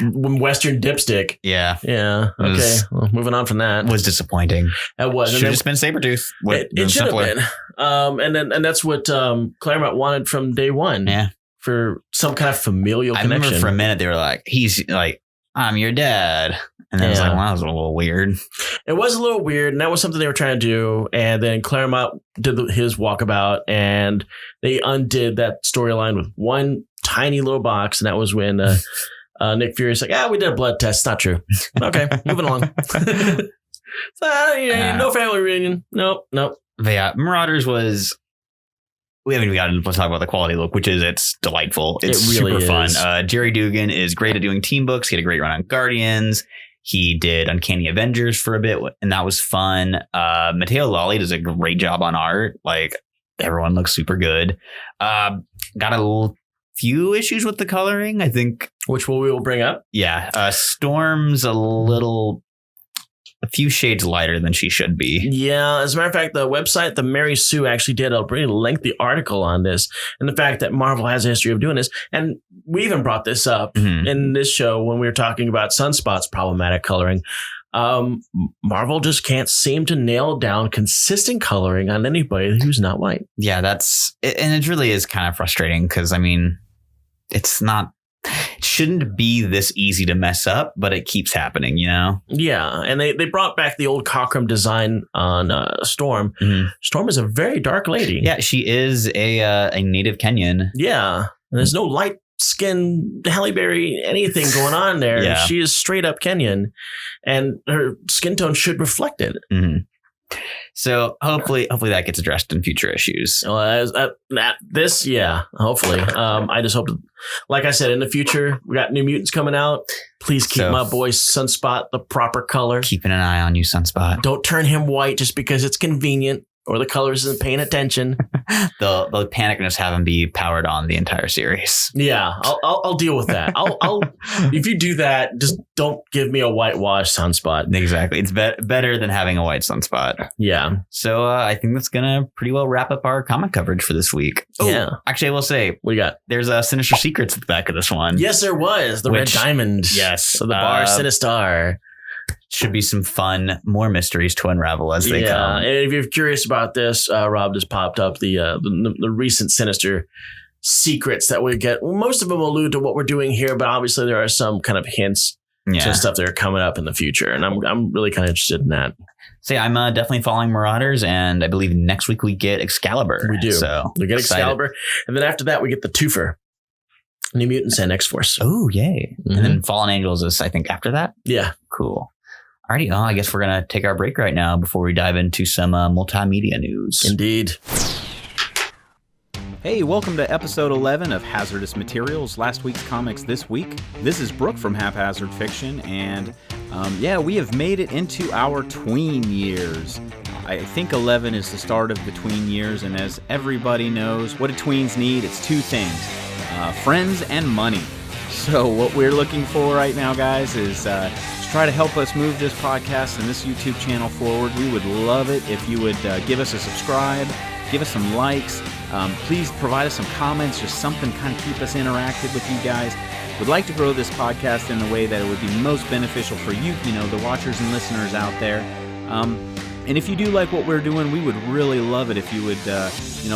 Western dipstick. Yeah. Okay. Well, moving on from that. Was disappointing. It was. Should have just been Sabretooth. It should have been. And that's what Claremont wanted from day one. Yeah. For some kind of familial connection. I remember for a minute they were like, he's like, I'm your dad. And then I was like, well, that was a little weird. It was a little weird. And that was something they were trying to do. And then Claremont did his walkabout and they undid that storyline with one tiny little box. And that was when Nick Fury's like, we did a blood test. It's not true. Okay, moving along. No family reunion. Nope. But yeah, Marauders was... We haven't even gotten to talk about the quality look, which is it's delightful. It's really super fun. Gerry Duggan is great at doing team books. He had a great run on Guardians. He did Uncanny Avengers for a bit, and that was fun. Matteo Lolli does a great job on art. Like, everyone looks super good. Got a few issues with the coloring, I think. Which we will bring up. Yeah. Storm's a few shades lighter than she should be. Yeah. As a matter of fact, the website, the Mary Sue, actually did a pretty lengthy article on this and the fact that Marvel has a history of doing this. And we even brought this up in this show when we were talking about Sunspot's problematic coloring. Marvel just can't seem to nail down consistent coloring on anybody who's not white. Yeah, and it really is kind of frustrating because, I mean, it shouldn't be this easy to mess up, but it keeps happening, you know? Yeah, and they brought back the old Cockrum design on Storm. Storm is a very dark lady. Yeah, she is a native Kenyan. Yeah, and there's no light skin, Halle Berry, anything going on there. Yeah. She is straight up Kenyan, and her skin tone should reflect it. So hopefully that gets addressed in future issues. Hopefully. I just hope, like I said, in the future, we got New Mutants coming out. Please keep my boy Sunspot the proper color. Keeping an eye on you, Sunspot. Don't turn him white just because it's convenient or the color isn't paying attention. They'll panic and just have him be powered on the entire series. Yeah, I'll deal with that. I'll if you do that, just don't give me a whitewash Sunspot. Exactly, it's better than having a white Sunspot. Yeah. So I think that's gonna pretty well wrap up our comic coverage for this week. Yeah. Actually, I will say, what you got? There's Sinister Secrets at the back of this one. Yes, there was the red diamond. Yes, of the bar Sinistar. Should be some fun, more mysteries to unravel as they come. And if you're curious about this, Rob just popped up the recent Sinister Secrets that we get. Well, most of them allude to what we're doing here, but obviously there are some kind of hints to stuff that are coming up in the future, and I'm really kind of interested in that. So yeah, I'm definitely following Marauders, and I believe next week we get Excalibur. We do. So we get Excalibur, and then after that we get the twofer. New Mutants and X-Force. Oh, yay. And then Fallen Angels is, I think, after that? Yeah. Cool. Alrighty, well, I guess we're going to take our break right now before we dive into some multimedia news. Indeed. Hey, welcome to episode 11 of Hazardous Materials, last week's comics this week. This is Brooke from Haphazard Fiction, and we have made it into our tween years. I think 11 is the start of the tween years, and as everybody knows, what do tweens need? It's two things, friends and money. So what we're looking for right now, guys, is to try to help us move this podcast and this YouTube channel forward. We would love it if you would give us a subscribe, give us some likes. Please provide us some comments, just something kind of keep us interactive with you guys. We'd like to grow this podcast in the way that it would be most beneficial for you, the watchers and listeners out there. And if you do like what we're doing, we would really love it if you would,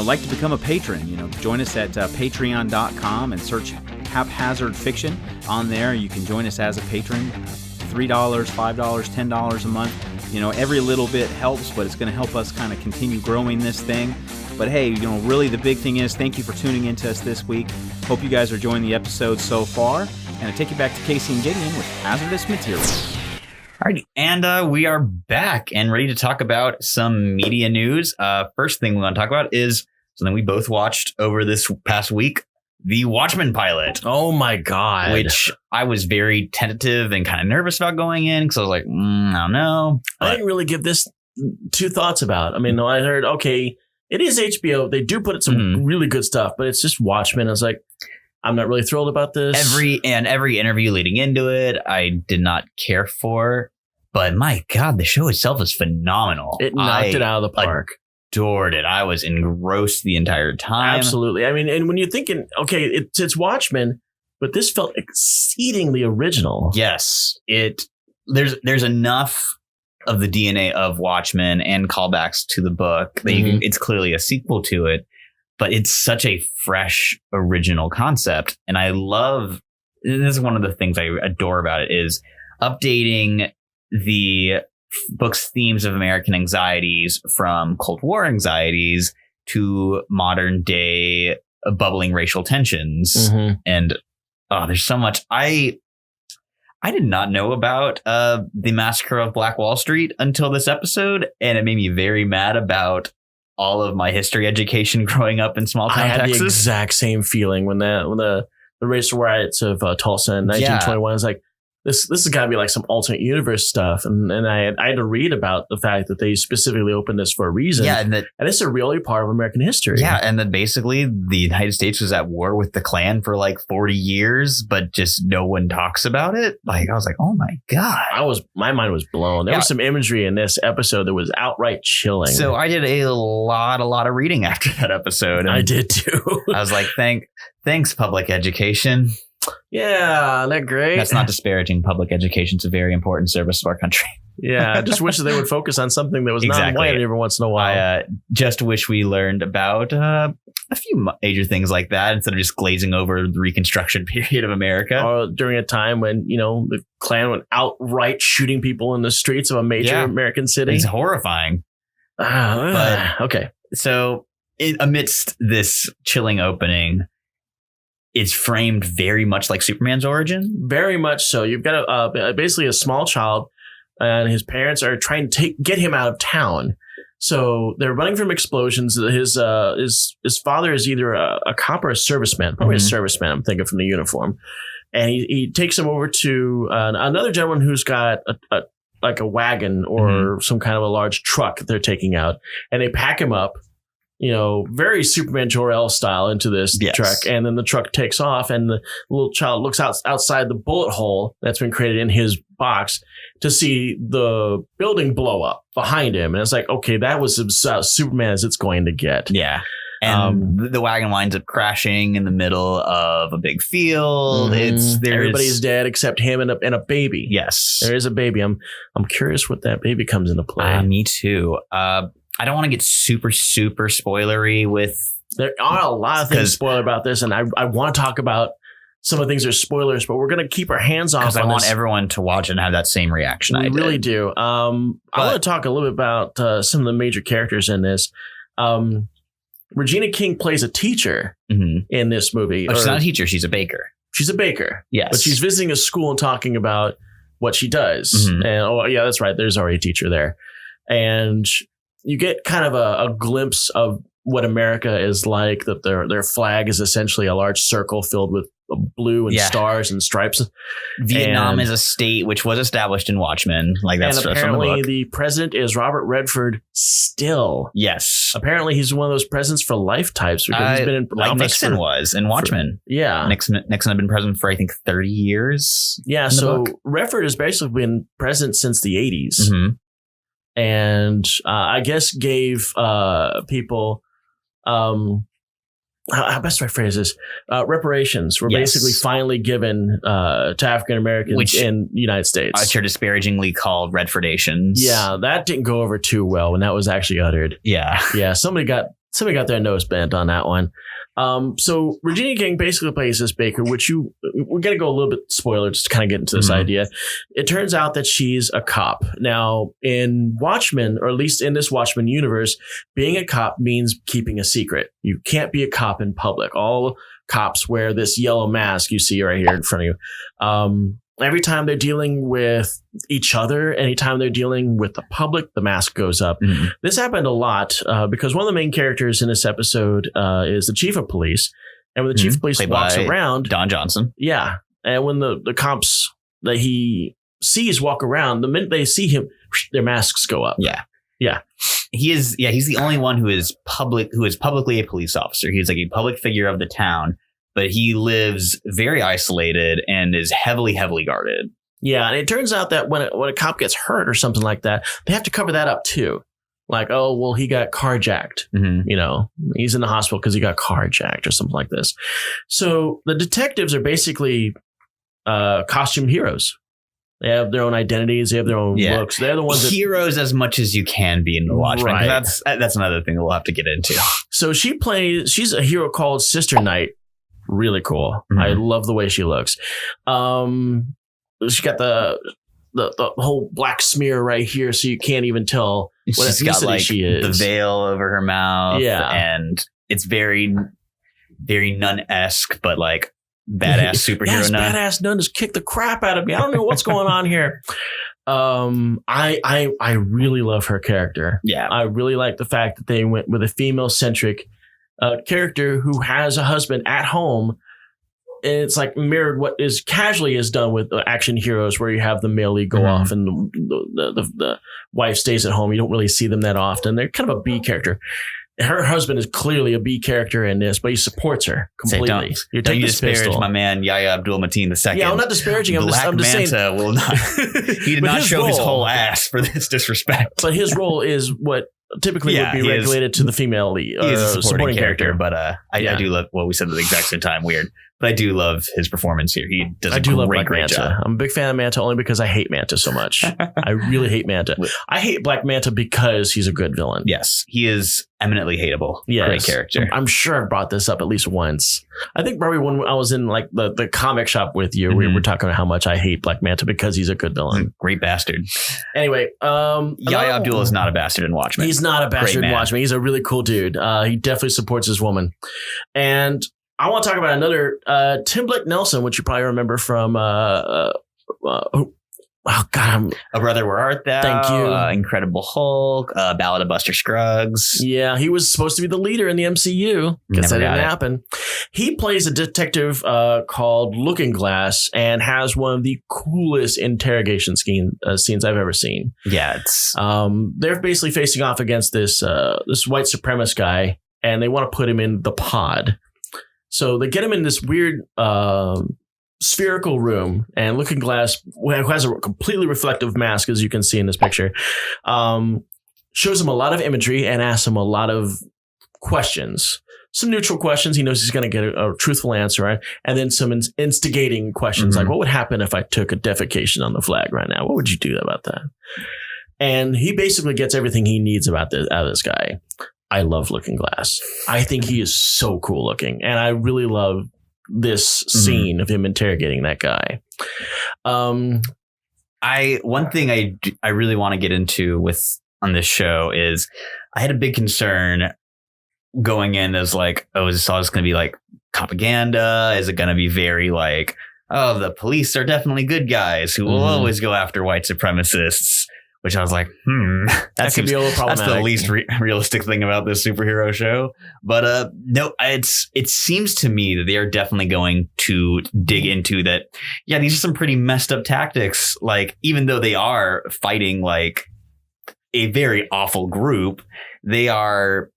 like to become a patron. Join us at patreon.com and search Haphazard Fiction. On there, you can join us as a patron. $3, $5, $10 a month. Every little bit helps, but it's going to help us kind of continue growing this thing. But hey, really the big thing is thank you for tuning in to us this week. Hope you guys are enjoying the episode so far. and I take you back to Casey and Gideon with Hazardous Materials. Alrighty, and we are back and ready to talk about some media news. First thing we want to talk about is something we both watched over this past week, the Watchmen pilot. Oh my God. Which I was very tentative and kind of nervous about going in because I was like, I don't know. But I didn't really give this two thoughts about. I mean, I heard, okay, it is HBO. They do put some really good stuff, but it's just Watchmen. I was like, I'm not really thrilled about this. Every interview leading into it, I did not care for. But my God, the show itself is phenomenal. It knocked it out of the park. Adored it. I was engrossed the entire time. Absolutely. I mean, and when you're thinking, okay, it's Watchmen, but this felt exceedingly original. Yes, there's enough of the DNA of Watchmen and callbacks to the book that it's clearly a sequel to it, but it's such a fresh, original concept. And I love, this is one of the things I adore about it, is updating the book's themes of American anxieties from Cold War anxieties to modern day bubbling racial tensions. And there's so much. I did not know about the massacre of Black Wall Street until this episode, and it made me very mad about all of my history education growing up in small town Texas. I had the exact same feeling when the racial riots of Tulsa in 1921. I was like, this has got to be like some alternate universe stuff. And I had to read about the fact that they specifically opened this for a reason. Yeah. And it's a really part of American history. Yeah. And that basically the United States was at war with the Klan for like 40 years, but just no one talks about it. Like, I was like, oh my God. My mind was blown. There was some imagery in this episode that was outright chilling. So I did a lot of reading after that episode. I did too. I was like, thanks, public education. Yeah, they're great. That's not disparaging. Public education is a very important service to our country. Yeah, I just wish that they would focus on something that was non-white every once in a while. I just wish we learned about a few major things like that instead of just glazing over the Reconstruction period of America. Or during a time when, the Klan went outright shooting people in the streets of a major American city. It's horrifying. Okay. So amidst this chilling opening, it's framed very much like Superman's origin. Very much so. You've got basically a small child, and his parents are trying to get him out of town. So they're running from explosions. His father is either a cop or a serviceman, probably a serviceman, I'm thinking, from the uniform. And he takes him over to another gentleman who's got a wagon or some kind of a large truck that they're taking out, and they pack him up, very Superman Jor-El style into this truck. And then the truck takes off, and the little child looks outside the bullet hole that's been created in his box to see the building blow up behind him. And it's like, okay, that was as Superman as it's going to get. Yeah. And the wagon winds up crashing in the middle of a big field. Everybody's dead except him and a baby. Yes. There is a baby. I'm curious what that baby comes into play. Me too. I don't want to get super, super spoilery with. There are a lot of things spoiler about this, and I want to talk about some of the things that are spoilers, but we're going to keep our hands off. Because I want everyone to watch it and have that same reaction. I really do. I want to talk a little bit about some of the major characters in this. Regina King plays a teacher in this movie. She's not a teacher; she's a baker. She's a baker. Yes, but she's visiting a school and talking about what she does. And that's right. There's already a teacher there, and you get kind of a glimpse of what America is like, that their flag is essentially a large circle filled with blue and stars and stripes. Vietnam is a state which was established in Watchmen. And apparently the president is Robert Redford still. Yes. Apparently he's one of those presidents for life types because he's been in like Nixon was in Watchmen. Nixon had been president for I think 30 years. Yeah. So Redford has basically been president since the 80s. And I guess gave people how best do I phrase this? Reparations were basically finally given to African Americans in the United States. Which are disparagingly called Redfordations. Yeah, that didn't go over too well when that was actually uttered. Yeah. Yeah, somebody got their nose bent on that one. So Regina King basically plays this baker, which we're going to go a little bit spoiler just to kind of get into this idea. It turns out that she's a cop. Now, in Watchmen, or at least in this Watchmen universe, being a cop means keeping a secret. You can't be a cop in public. All cops wear this yellow mask you see right here in front of you. Every time they're dealing with each other, anytime they're dealing with the public, the mask goes up. This happened a lot because one of the main characters in this episode is the chief of police. And when the chief of police walks around... Don Johnson. Yeah. And when the cops that he sees walk around, the minute they see him, their masks go up. Yeah. Yeah. He's the only one who is publicly a police officer. He's like a public figure of the town. But he lives very isolated and is heavily, heavily guarded. Yeah, and it turns out that when a cop gets hurt or something like that, they have to cover that up too. Like, oh, well, he got carjacked. You know, he's in the hospital because he got carjacked or something like this. So the detectives are basically costume heroes. They have their own identities. They have their own looks. They're the ones heroes as much as you can be in the Watchmen. Right. That's another thing that we'll have to get into. So she's a hero called Sister Knight. Really cool. I love the way she looks. She got the whole black smear right here, so you can't even tell what ethnicity she is. The veil over her mouth. Yeah, and it's very, very nun-esque, but like badass superhero nun. Badass nun just kicked the crap out of me. I don't know what's going on here. I really love her character. Yeah, I really like the fact that they went with a female-centric character who has a husband at home. And it's like mirrored what is casually is done with action heroes, where you have the male lead go off and the wife stays at home. You don't really see them that often. They're kind of a B character. Her husband is clearly a B character in this, but he supports her completely. Don't you disparage my man Yahya Abdul-Mateen II. Yeah, I'm not disparaging him. I'm just saying will not. He did not show his whole ass for this disrespect. But his role is what typically would be regulated to the female lead. He is a supporting character, but I do love what we said at the exact same time. Weird. But I do love his performance here. He does a great Manta. job. I'm a big fan of Manta only because I hate Manta so much. I really hate Manta. I hate Black Manta because he's a good villain. Yes, he is eminently hateable. Yes. Great character. I'm sure I've brought this up at least once. I think probably when I was in like the comic shop with you, we were talking about how much I hate Black Manta because he's a good villain. Great bastard. Anyway, Yahya Abdul is not a bastard in Watchmen. He's not a bastard in Watchmen. He's a really cool dude. He definitely supports his woman. And I want to talk about another Tim Blake Nelson, which you probably remember from A Brother, Where Art Thou? Thank you. Incredible Hulk, Ballad of Buster Scruggs. Yeah, he was supposed to be the leader in the MCU. Guess that didn't happen. He plays a detective called Looking Glass and has one of the coolest interrogation scenes I've ever seen. Yeah, it's they're basically facing off against this white supremacist guy, and they want to put him in the pod. So they get him in this weird spherical room, and Looking Glass, who has a completely reflective mask, as you can see in this picture, shows him a lot of imagery and asks him a lot of questions. Some neutral questions. He knows he's going to get a truthful answer, right? And then some instigating questions like, what would happen if I took a defecation on the flag right now? What would you do about that? And he basically gets everything he needs out of this guy. I love Looking Glass. I think he is so cool looking. And I really love this scene of him interrogating that guy. One thing I really want to get into on this show is I had a big concern going in as like, oh, is this all just going to be like propaganda? Is it going to be very like, oh, the police are definitely good guys who will always go after white supremacists? Which I was like, that could be a little problematic. That's the least realistic thing about this superhero show. But no, it seems to me that they are definitely going to dig into that. Yeah, these are some pretty messed up tactics. Like, even though they are fighting like a very awful group, they're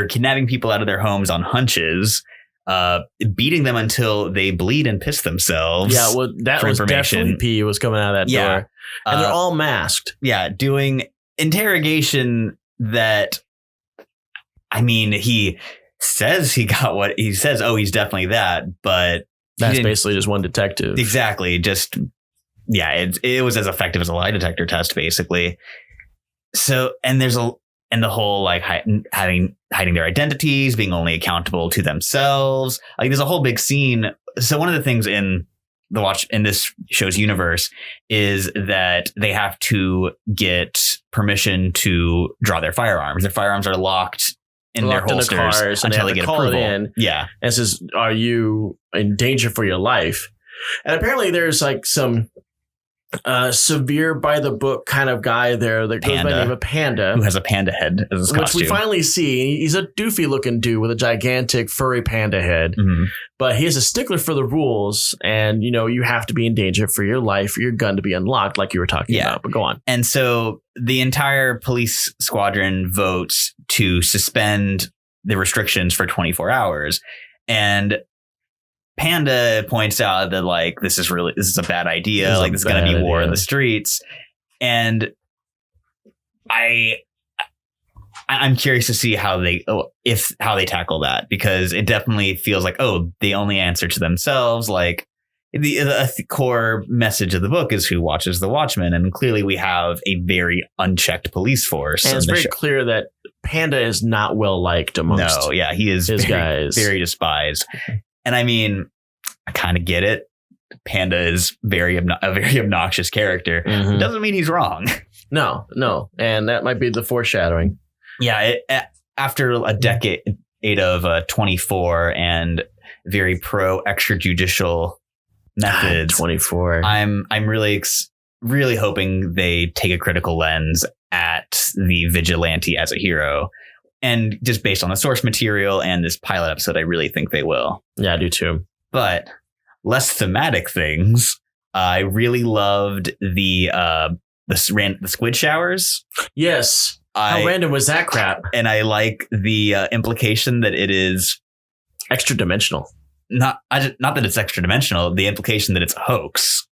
kidnapping people out of their homes on hunches, beating them until they bleed and piss themselves. Yeah, well, that was definitely P was coming out of that door. And they're all masked. Yeah, doing interrogation that, I mean, he says he got what he says. Oh, he's definitely that. But that's basically just one detective. Exactly. Just, yeah, it was as effective as a lie detector test, basically. So, and the whole like hiding their identities, being only accountable to themselves. Like there's a whole big scene. So one of the things in this show's universe is that they have to get permission to draw their firearms. Their firearms are locked in their holsters in the cars, until they get approval. And it says, "Are you in danger for your life?" And apparently, there's like some severe by the book kind of guy there that goes by the name of Panda, who has a panda head as his costume. Which we finally see. He's a doofy looking dude with a gigantic furry panda head, but he is a stickler for the rules, and you have to be in danger for your life, for your gun to be unlocked, like you were talking about. But go on. And so the entire police squadron votes to suspend the restrictions for 24 hours, and Panda points out that like this is a bad idea. Like there's going to be war in the streets, and I'm curious to see how they tackle that, because it definitely feels like they only answer to themselves. Like the core message of the book is who watches the Watchmen, and clearly we have a very unchecked police force. And it's very clear that Panda is not well liked amongst he is his guys, very despised. And I mean, I kind of get it. Panda is a very obnoxious character. It doesn't mean he's wrong. No. And that might be the foreshadowing. Yeah. After a decade of 24 and very pro extrajudicial methods, 24. I'm really hoping they take a critical lens at the vigilante as a hero. And just based on the source material and this pilot episode, I really think they will. Yeah, I do too. But less thematic things. I really loved the squid showers. Yes. How random was that crap? And I like the implication that it is extra dimensional. Not that it's extra dimensional. The implication that it's a hoax.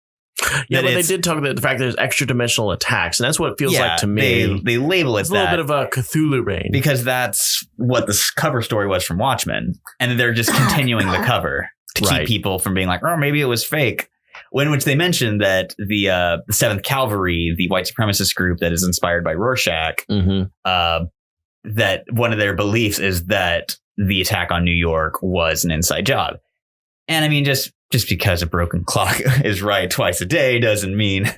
Yeah, but they did talk about the fact that there's extra dimensional attacks, and that's what it feels like to me. They label it a little bit of a Cthulhu reign, because that's what the cover story was from Watchmen, and they're just continuing the cover to keep people from being like, oh, maybe it was fake. Which they mentioned that the 7th Cavalry, the white supremacist group that is inspired by Rorschach, that one of their beliefs is that the attack on New York was an inside job. And I mean, just because a broken clock is right twice a day doesn't mean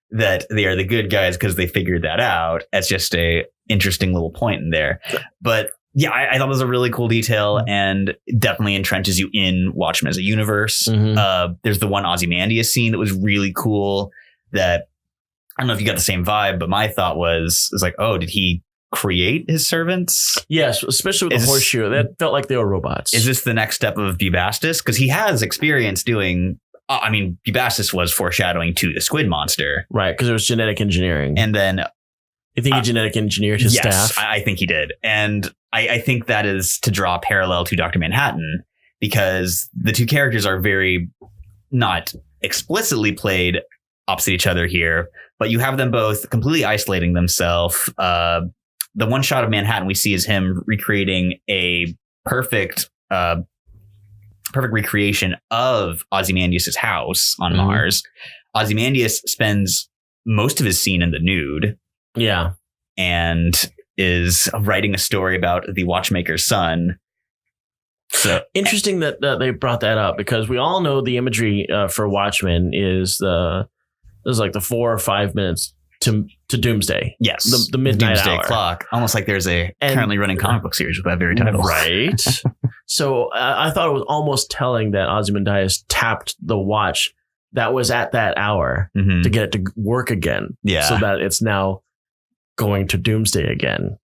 that they are the good guys because they figured that out. That's just a interesting little point in there. But yeah, I thought it was a really cool detail, and definitely entrenches you in Watchmen as a universe. There's the one Ozymandias scene that was really cool that I don't know if you got the same vibe, but my thought was like, oh, did he create his servants? Yes, especially with the horseshoe. That felt like they were robots. Is this the next step of Bubastis? Because he has experience doing... I mean, Bubastis was foreshadowing to the squid monster. Right, because it was genetic engineering. And then... You think he genetic engineered his staff? I think he did. And I think that is to draw a parallel to Dr. Manhattan, because the two characters are very not explicitly played opposite each other here, but you have them both completely isolating themselves. The one shot of Manhattan we see is him recreating a perfect recreation of Ozymandias' house on Mars. Ozymandias spends most of his scene in the nude. Yeah. And is writing a story about the watchmaker's son. So interesting that they brought that up, because we all know the imagery for Watchmen is like the 4 or 5 minutes to Doomsday. Yes. The midnight Doomsday hour clock. Almost like there's a currently running comic book series with that very title. Right. So I thought it was almost telling that Ozymandias tapped the watch that was at that hour to get it to work again. Yeah. So that it's now going to Doomsday again.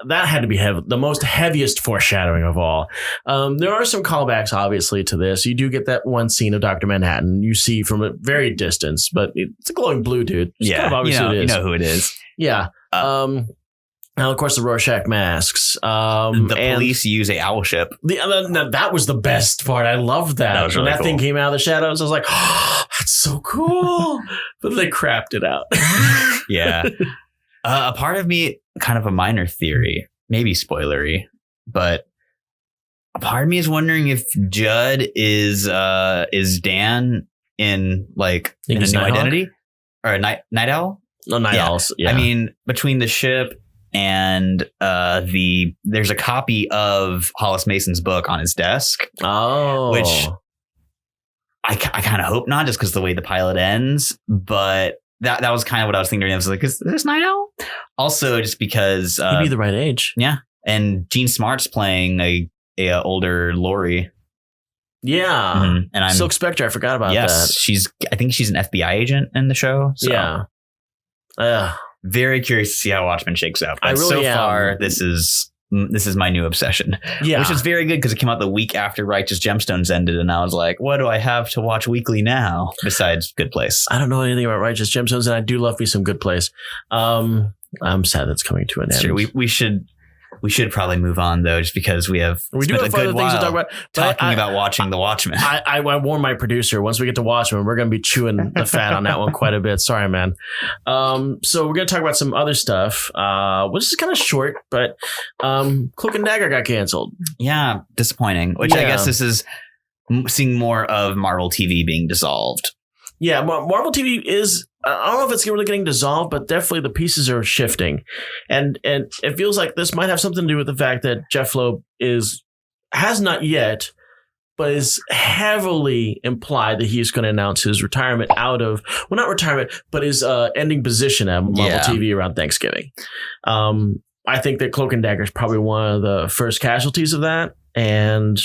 That had to be the most heaviest foreshadowing of all. There are some callbacks, obviously, to this. You do get that one scene of Dr. Manhattan you see from a very distance, but it's a glowing blue dude. It's kind of obvious it is. You know who it is. Yeah. Now, of course, the Rorschach masks. The police use a owl ship. That was the best part. I loved that. That was really when that cool. thing came out of the shadows, I was like, oh, that's so cool. But they crapped it out. Yeah. A part of me, kind of a minor theory, maybe spoilery, but a part of me is wondering if Judd is Dan in like in a new identity or a night owl. No, night owls. Yeah. I mean, between the ship and there's a copy of Hollis Mason's book on his desk. Oh, which I kind of hope not, just because the way the pilot ends. But that was kind of what I was thinking. I was like, is this Night Owl? Also, just because he'd be the right age. Yeah, and Jean Smart's playing a older Lori. Yeah, and I'm Silk Spectre. I forgot about that. I think she's an FBI agent in the show. So. Yeah. Very curious to see how Watchmen shakes out. But so far, this is my new obsession. Yeah, which is very good because it came out the week after Righteous Gemstones ended, and I was like, what do I have to watch weekly now besides Good Place? I don't know anything about Righteous Gemstones, and I do love me some Good Place. I'm sad that's coming to an end. Sure, we should probably move on though, just because we do have other things to talk about. Talking about watching The Watchmen. I warned my producer, once we get to Watchmen, we're going to be chewing the fat on that one quite a bit. Sorry, man. So we're going to talk about some other stuff, which is kind of short, but Cloak and Dagger got canceled. Yeah, disappointing. Which I guess this is seeing more of Marvel TV being dissolved. Yeah, Marvel TV is. I don't know if it's really getting dissolved, but definitely the pieces are shifting, and it feels like this might have something to do with the fact that Jeff Loeb has not yet, but is heavily implied that he's going to announce his retirement not retirement, but his ending position at Marvel TV around Thanksgiving. I think that Cloak and Dagger is probably one of the first casualties of that, and.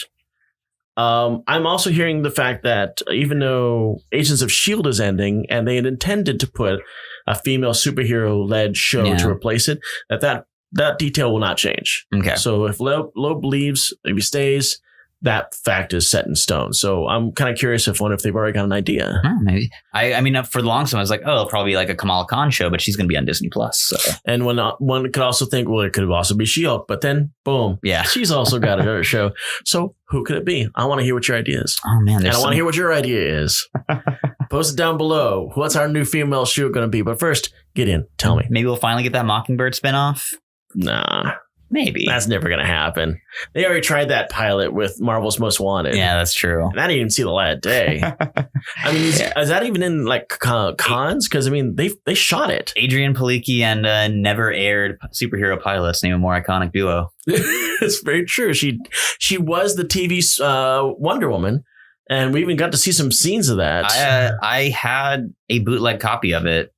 I'm also hearing the fact that even though Agents of S.H.I.E.L.D. is ending and they had intended to put a female superhero-led show to replace it, that detail will not change. Okay. So if Loeb leaves, maybe stays, that fact is set in stone. So I'm kind of curious if they've already got an idea. Maybe. I mean, for the longest time, I was like, it'll probably be like a Kamala Khan show, but she's going to be on Disney Plus. So. And when one could also think, well, it could also be She-Hulk, but then boom, she's also got a show. So who could it be? I want to hear what your idea is. Oh man, and I want to hear what your idea is. Post it down below. What's our new female show going to be? But first, get in. Tell me. Maybe we'll finally get that Mockingbird spinoff. Nah. Maybe. That's never going to happen. They already tried that pilot with Marvel's Most Wanted. Yeah, that's true. And that didn't even see the light of day. I mean, is that even in like cons? Because I mean, they shot it. Adrian Palicki and never aired superhero pilots name a more iconic duo. It's very true. She was the TV Wonder Woman, and we even got to see some scenes of that. I had a bootleg copy of it.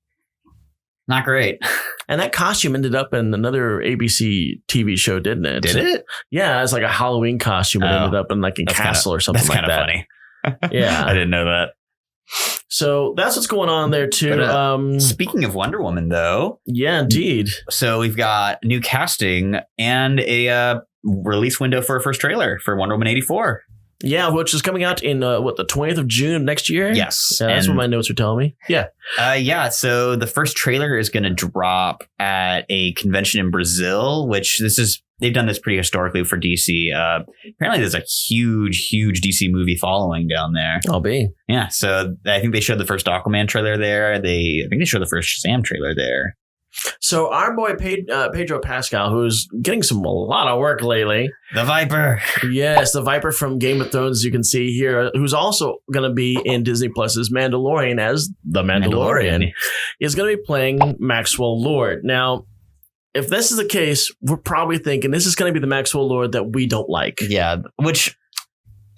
Not great. And that costume ended up in another ABC TV show, didn't it? Did it? Yeah, it's like a Halloween costume. It ended up in like a castle or something like that. That's kind of funny. Yeah. I didn't know that. So that's what's going on there too. But, speaking of Wonder Woman, though. Yeah, indeed. So we've got new casting and a release window for a first trailer for Wonder Woman 84. Yeah, which is coming out in, the 20th of June next year? Yes. Yeah, that's what my notes are telling me. Yeah. So the first trailer is going to drop at a convention in Brazil, which they've done this pretty historically for DC. Apparently there's a huge DC movie following down there. I'll be. Yeah. So I think they showed the first Aquaman trailer there. I think they showed the first Shazam trailer there. So our boy Pedro Pascal, who's getting a lot of work lately. The Viper. Yes, the Viper from Game of Thrones, as you can see here, who's also going to be in Disney Plus's Mandalorian as the Mandalorian, is going to be playing Maxwell Lord. Now, if this is the case, we're probably thinking this is going to be the Maxwell Lord that we don't like. Yeah, which...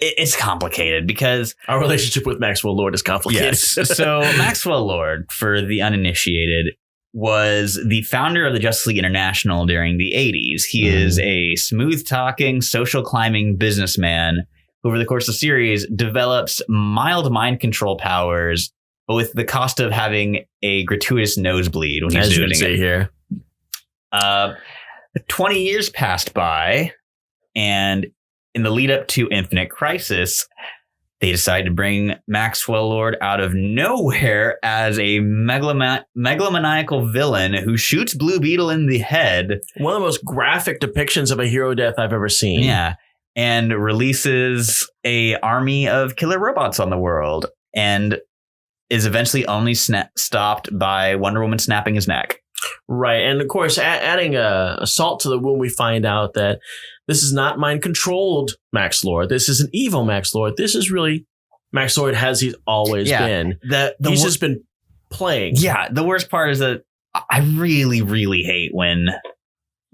It's complicated because our relationship with Maxwell Lord is complicated. Yes. So Maxwell Lord, for the uninitiated, was the founder of the Justice League International during the 80s. He is a smooth-talking, social-climbing businessman who, over the course of the series, develops mild mind control powers with the cost of having a gratuitous nosebleed when he's doing it. Here. 20 years passed by, and in the lead-up to Infinite Crisis, they decided to bring Maxwell Lord out of nowhere as a megalomaniacal villain who shoots Blue Beetle in the head. One of the most graphic depictions of a hero death I've ever seen. Yeah. And releases a army of killer robots on the world and is eventually only stopped by Wonder Woman snapping his neck. Right. And of course, adding a salt to the wound, we find out that this is not mind-controlled Max Lord. This is an evil Max Lord. This is really Max Lord as he's always been. He's just been playing. Yeah. The worst part is that I really, really hate when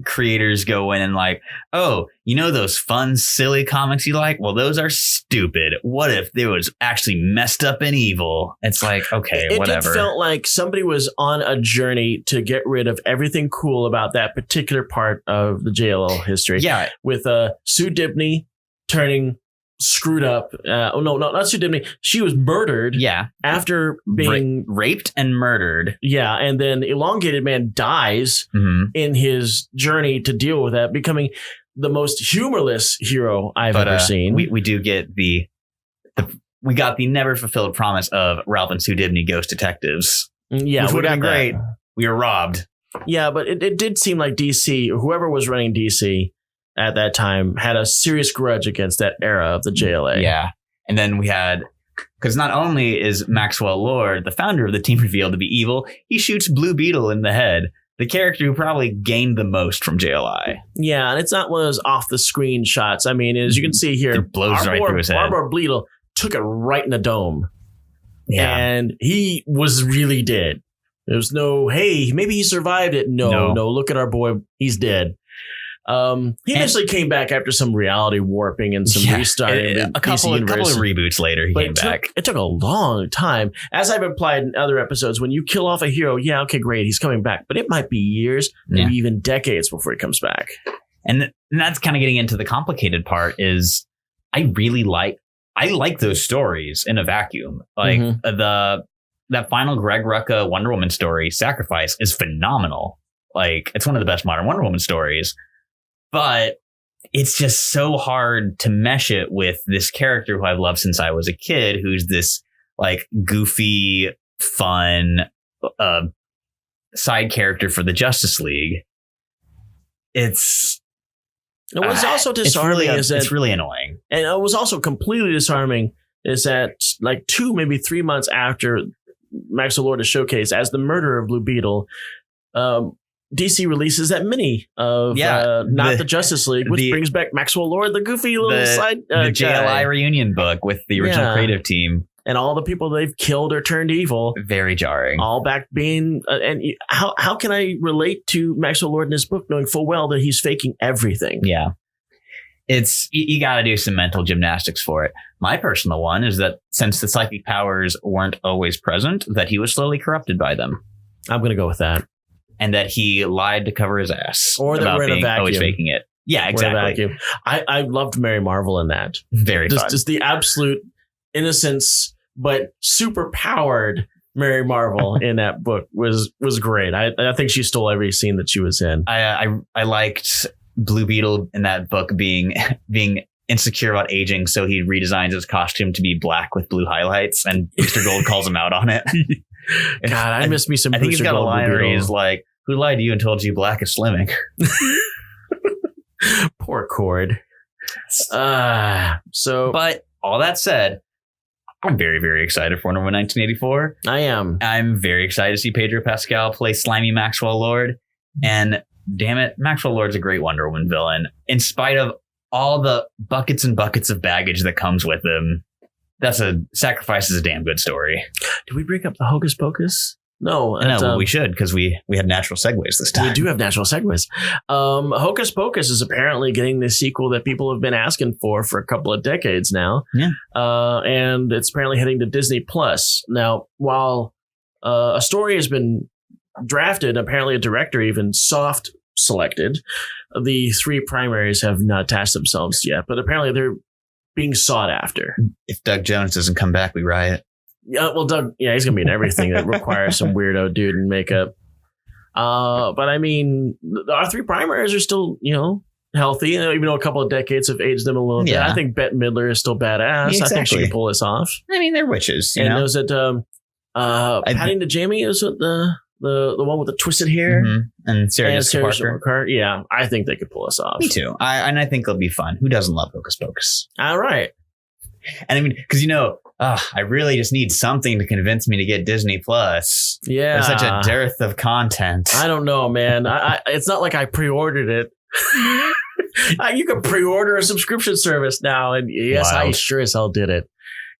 creators go in and like, oh, you know those fun, silly comics you like? Well, those are stupid. What if they was actually messed up and evil? It's like, okay, whatever. It felt like somebody was on a journey to get rid of everything cool about that particular part of the JLL history. Yeah. With Sue Dibney turning screwed up. No, not Sue Dibney. She was murdered. Yeah. After being raped and murdered. Yeah. And then Elongated Man dies in his journey to deal with that, becoming the most humorless hero I've ever seen. We do get we got the never fulfilled promise of Ralph and Sue Dibney ghost detectives. Yeah. Which would have been that. great. We were robbed. Yeah. But it did seem like DC, whoever was running DC at that time, had a serious grudge against that era of the JLA. Yeah. And then we had, because not only is Maxwell Lord, the founder of the team, revealed to be evil, he shoots Blue Beetle in the head, the character who probably gained the most from JLI. Yeah, and it's not one of those off the screen shots. I mean, as you can see here, it blows right through his head. Barbara Beetle took it right in the dome. Yeah. And he was really dead. There was no, hey, maybe he survived it. No, look at our boy. He's dead. He eventually came back after some reality warping and some restarting. A couple of reboots later, he came back. It took a long time. As I've implied in other episodes, when you kill off a hero, yeah, okay, great, he's coming back. But it might be years, maybe even decades before he comes back. And that's kind of getting into the complicated part is I like those stories in a vacuum. Like that final Greg Rucka Wonder Woman story, Sacrifice, is phenomenal. Like, it's one of the best modern Wonder Woman stories. But it's just so hard to mesh it with this character who I've loved since I was a kid, who's this like goofy, fun side character for the Justice League. It was also disarming. It's really annoying. And it was also completely disarming is that like 2, maybe 3 months after Maxwell Lord is showcased as the murderer of Blue Beetle, DC releases that mini of the Justice League, which brings back Maxwell Lord, the goofy little side the JLI reunion book with the original creative team. And all the people they've killed or turned evil. Very jarring. All back being... and how can I relate to Maxwell Lord in this book knowing full well that he's faking everything? Yeah. It's you got to do some mental gymnastics for it. My personal one is that since the psychic powers weren't always present, that he was slowly corrupted by them. I'm going to go with that. And that he lied to cover his ass. Or that we're in a vacuum. Always faking it. Yeah, exactly. I loved Mary Marvel in that. Very fun. Just the absolute innocence, but super powered Mary Marvel in that book was great. I think she stole every scene that she was in. I liked Blue Beetle in that book being insecure about aging, so he redesigns his costume to be black with blue highlights, and Booster Gold calls him out on it. God, I miss me some Booster Gold. I think he's got a line where he's like, who lied to you and told you black is slimming? Poor Cord. But all that said, I'm very, very excited for Wonder Woman 1984. I am. I'm very excited to see Pedro Pascal play slimy Maxwell Lord. And damn it, Maxwell Lord's a great Wonder Woman villain. In spite of all the buckets and buckets of baggage that comes with him, Sacrifice is a damn good story. Did we break up the Hocus Pocus? No, we should, because we had natural segues this time. We do have natural segues. Hocus Pocus is apparently getting the sequel that people have been asking for a couple of decades now. Yeah. And it's apparently heading to Disney Plus. Now, while a story has been drafted, apparently a director even soft selected, the 3 primaries have not attached themselves yet, but apparently they're being sought after. If Doug Jones doesn't come back, we riot. Yeah, well, Doug, he's going to be in everything that requires some weirdo dude in makeup. But I mean, our 3 primaries are still, healthy, even though a couple of decades have aged them a little bit. I think Bette Midler is still badass. Exactly. I think she can pull this off. I mean, they're witches. You know? Those that Patty to Jamie is the one with the twisted hair. Mm-hmm. And Sarah Jessica Parker. Yeah, I think they could pull us off. Me too. I think it'll be fun. Who doesn't love Hocus Pocus? All right. And I mean, because I really just need something to convince me to get Disney Plus. Yeah. There's such a dearth of content. I don't know, man. It's not like I pre-ordered it. You can pre-order a subscription service now. And yes, I sure as hell did it.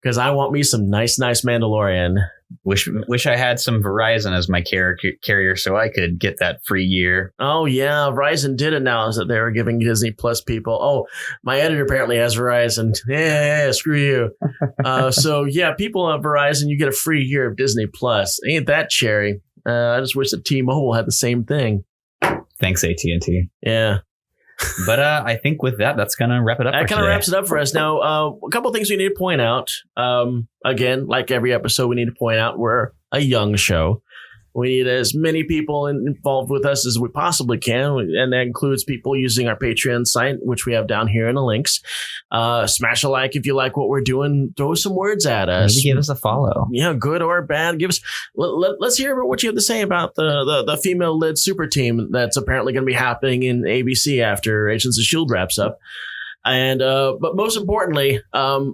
Because I want me some nice Mandalorian. Wish I had some Verizon as my carrier so I could get that free year. Oh, yeah. Verizon did announce that they were giving Disney Plus people. Oh, my editor apparently has Verizon. Yeah, screw you. So, yeah, people on Verizon, you get a free year of Disney Plus. Ain't that cherry? I just wish that T-Mobile had the same thing. Thanks, AT&T. Yeah. But I think with that's going to wrap it up. That kind of wraps it up for us. Now, a couple things we need to point out. Again, like every episode, we need to point out we're a young show. We need as many people involved with us as we possibly can. And that includes people using our Patreon site, which we have down here in the links. Smash a like if you like what we're doing. Throw some words at us. Maybe give us a follow. Yeah, good or bad. Give us. Let's hear what you have to say about the female-led super team that's apparently going to be happening in ABC after Agents of S.H.I.E.L.D. wraps up. And but most importantly,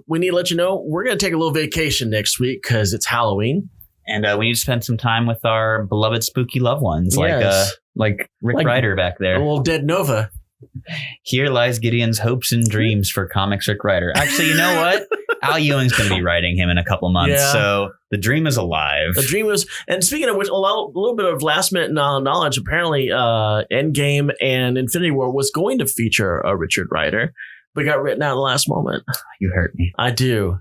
we need to let you know we're going to take a little vacation next week because it's Halloween. And we need to spend some time with our beloved spooky loved ones, like Rick Ryder back there. A little dead Nova. Here lies Gideon's hopes and dreams for comics Rick Ryder. Actually, you know what? Al Ewing's going to be writing him in a couple months, so the dream is alive. The dream is, and speaking of which, a little bit of last minute knowledge. Apparently, Endgame and Infinity War was going to feature a Richard Ryder, but got written out at the last moment. You hurt me. I do.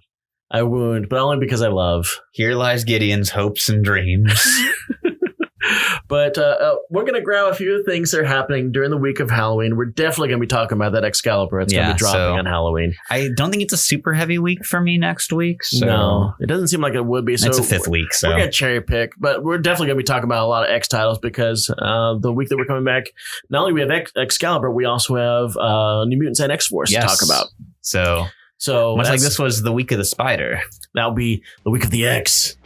I wound, but only because I love. Here lies Gideon's hopes and dreams. But we're going to grab a few things that are happening during the week of Halloween. We're definitely going to be talking about that Excalibur. It's going to be dropping on Halloween. I don't think it's a super heavy week for me next week. So. No, it doesn't seem like it would be. So it's a fifth week. So we're going to cherry pick, but we're definitely going to be talking about a lot of X titles because the week that we're coming back, not only we have Excalibur, we also have New Mutants and X-Force to talk about. So much like this was the week of the Spider. That'll be the week of the X.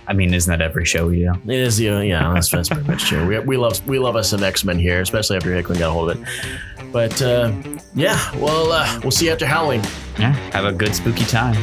I mean, isn't that every show we do? It is, yeah, that's pretty much true. We love us some X-Men here, especially after Hickman got a hold of it. But we'll see you after Halloween. Yeah, have a good spooky time.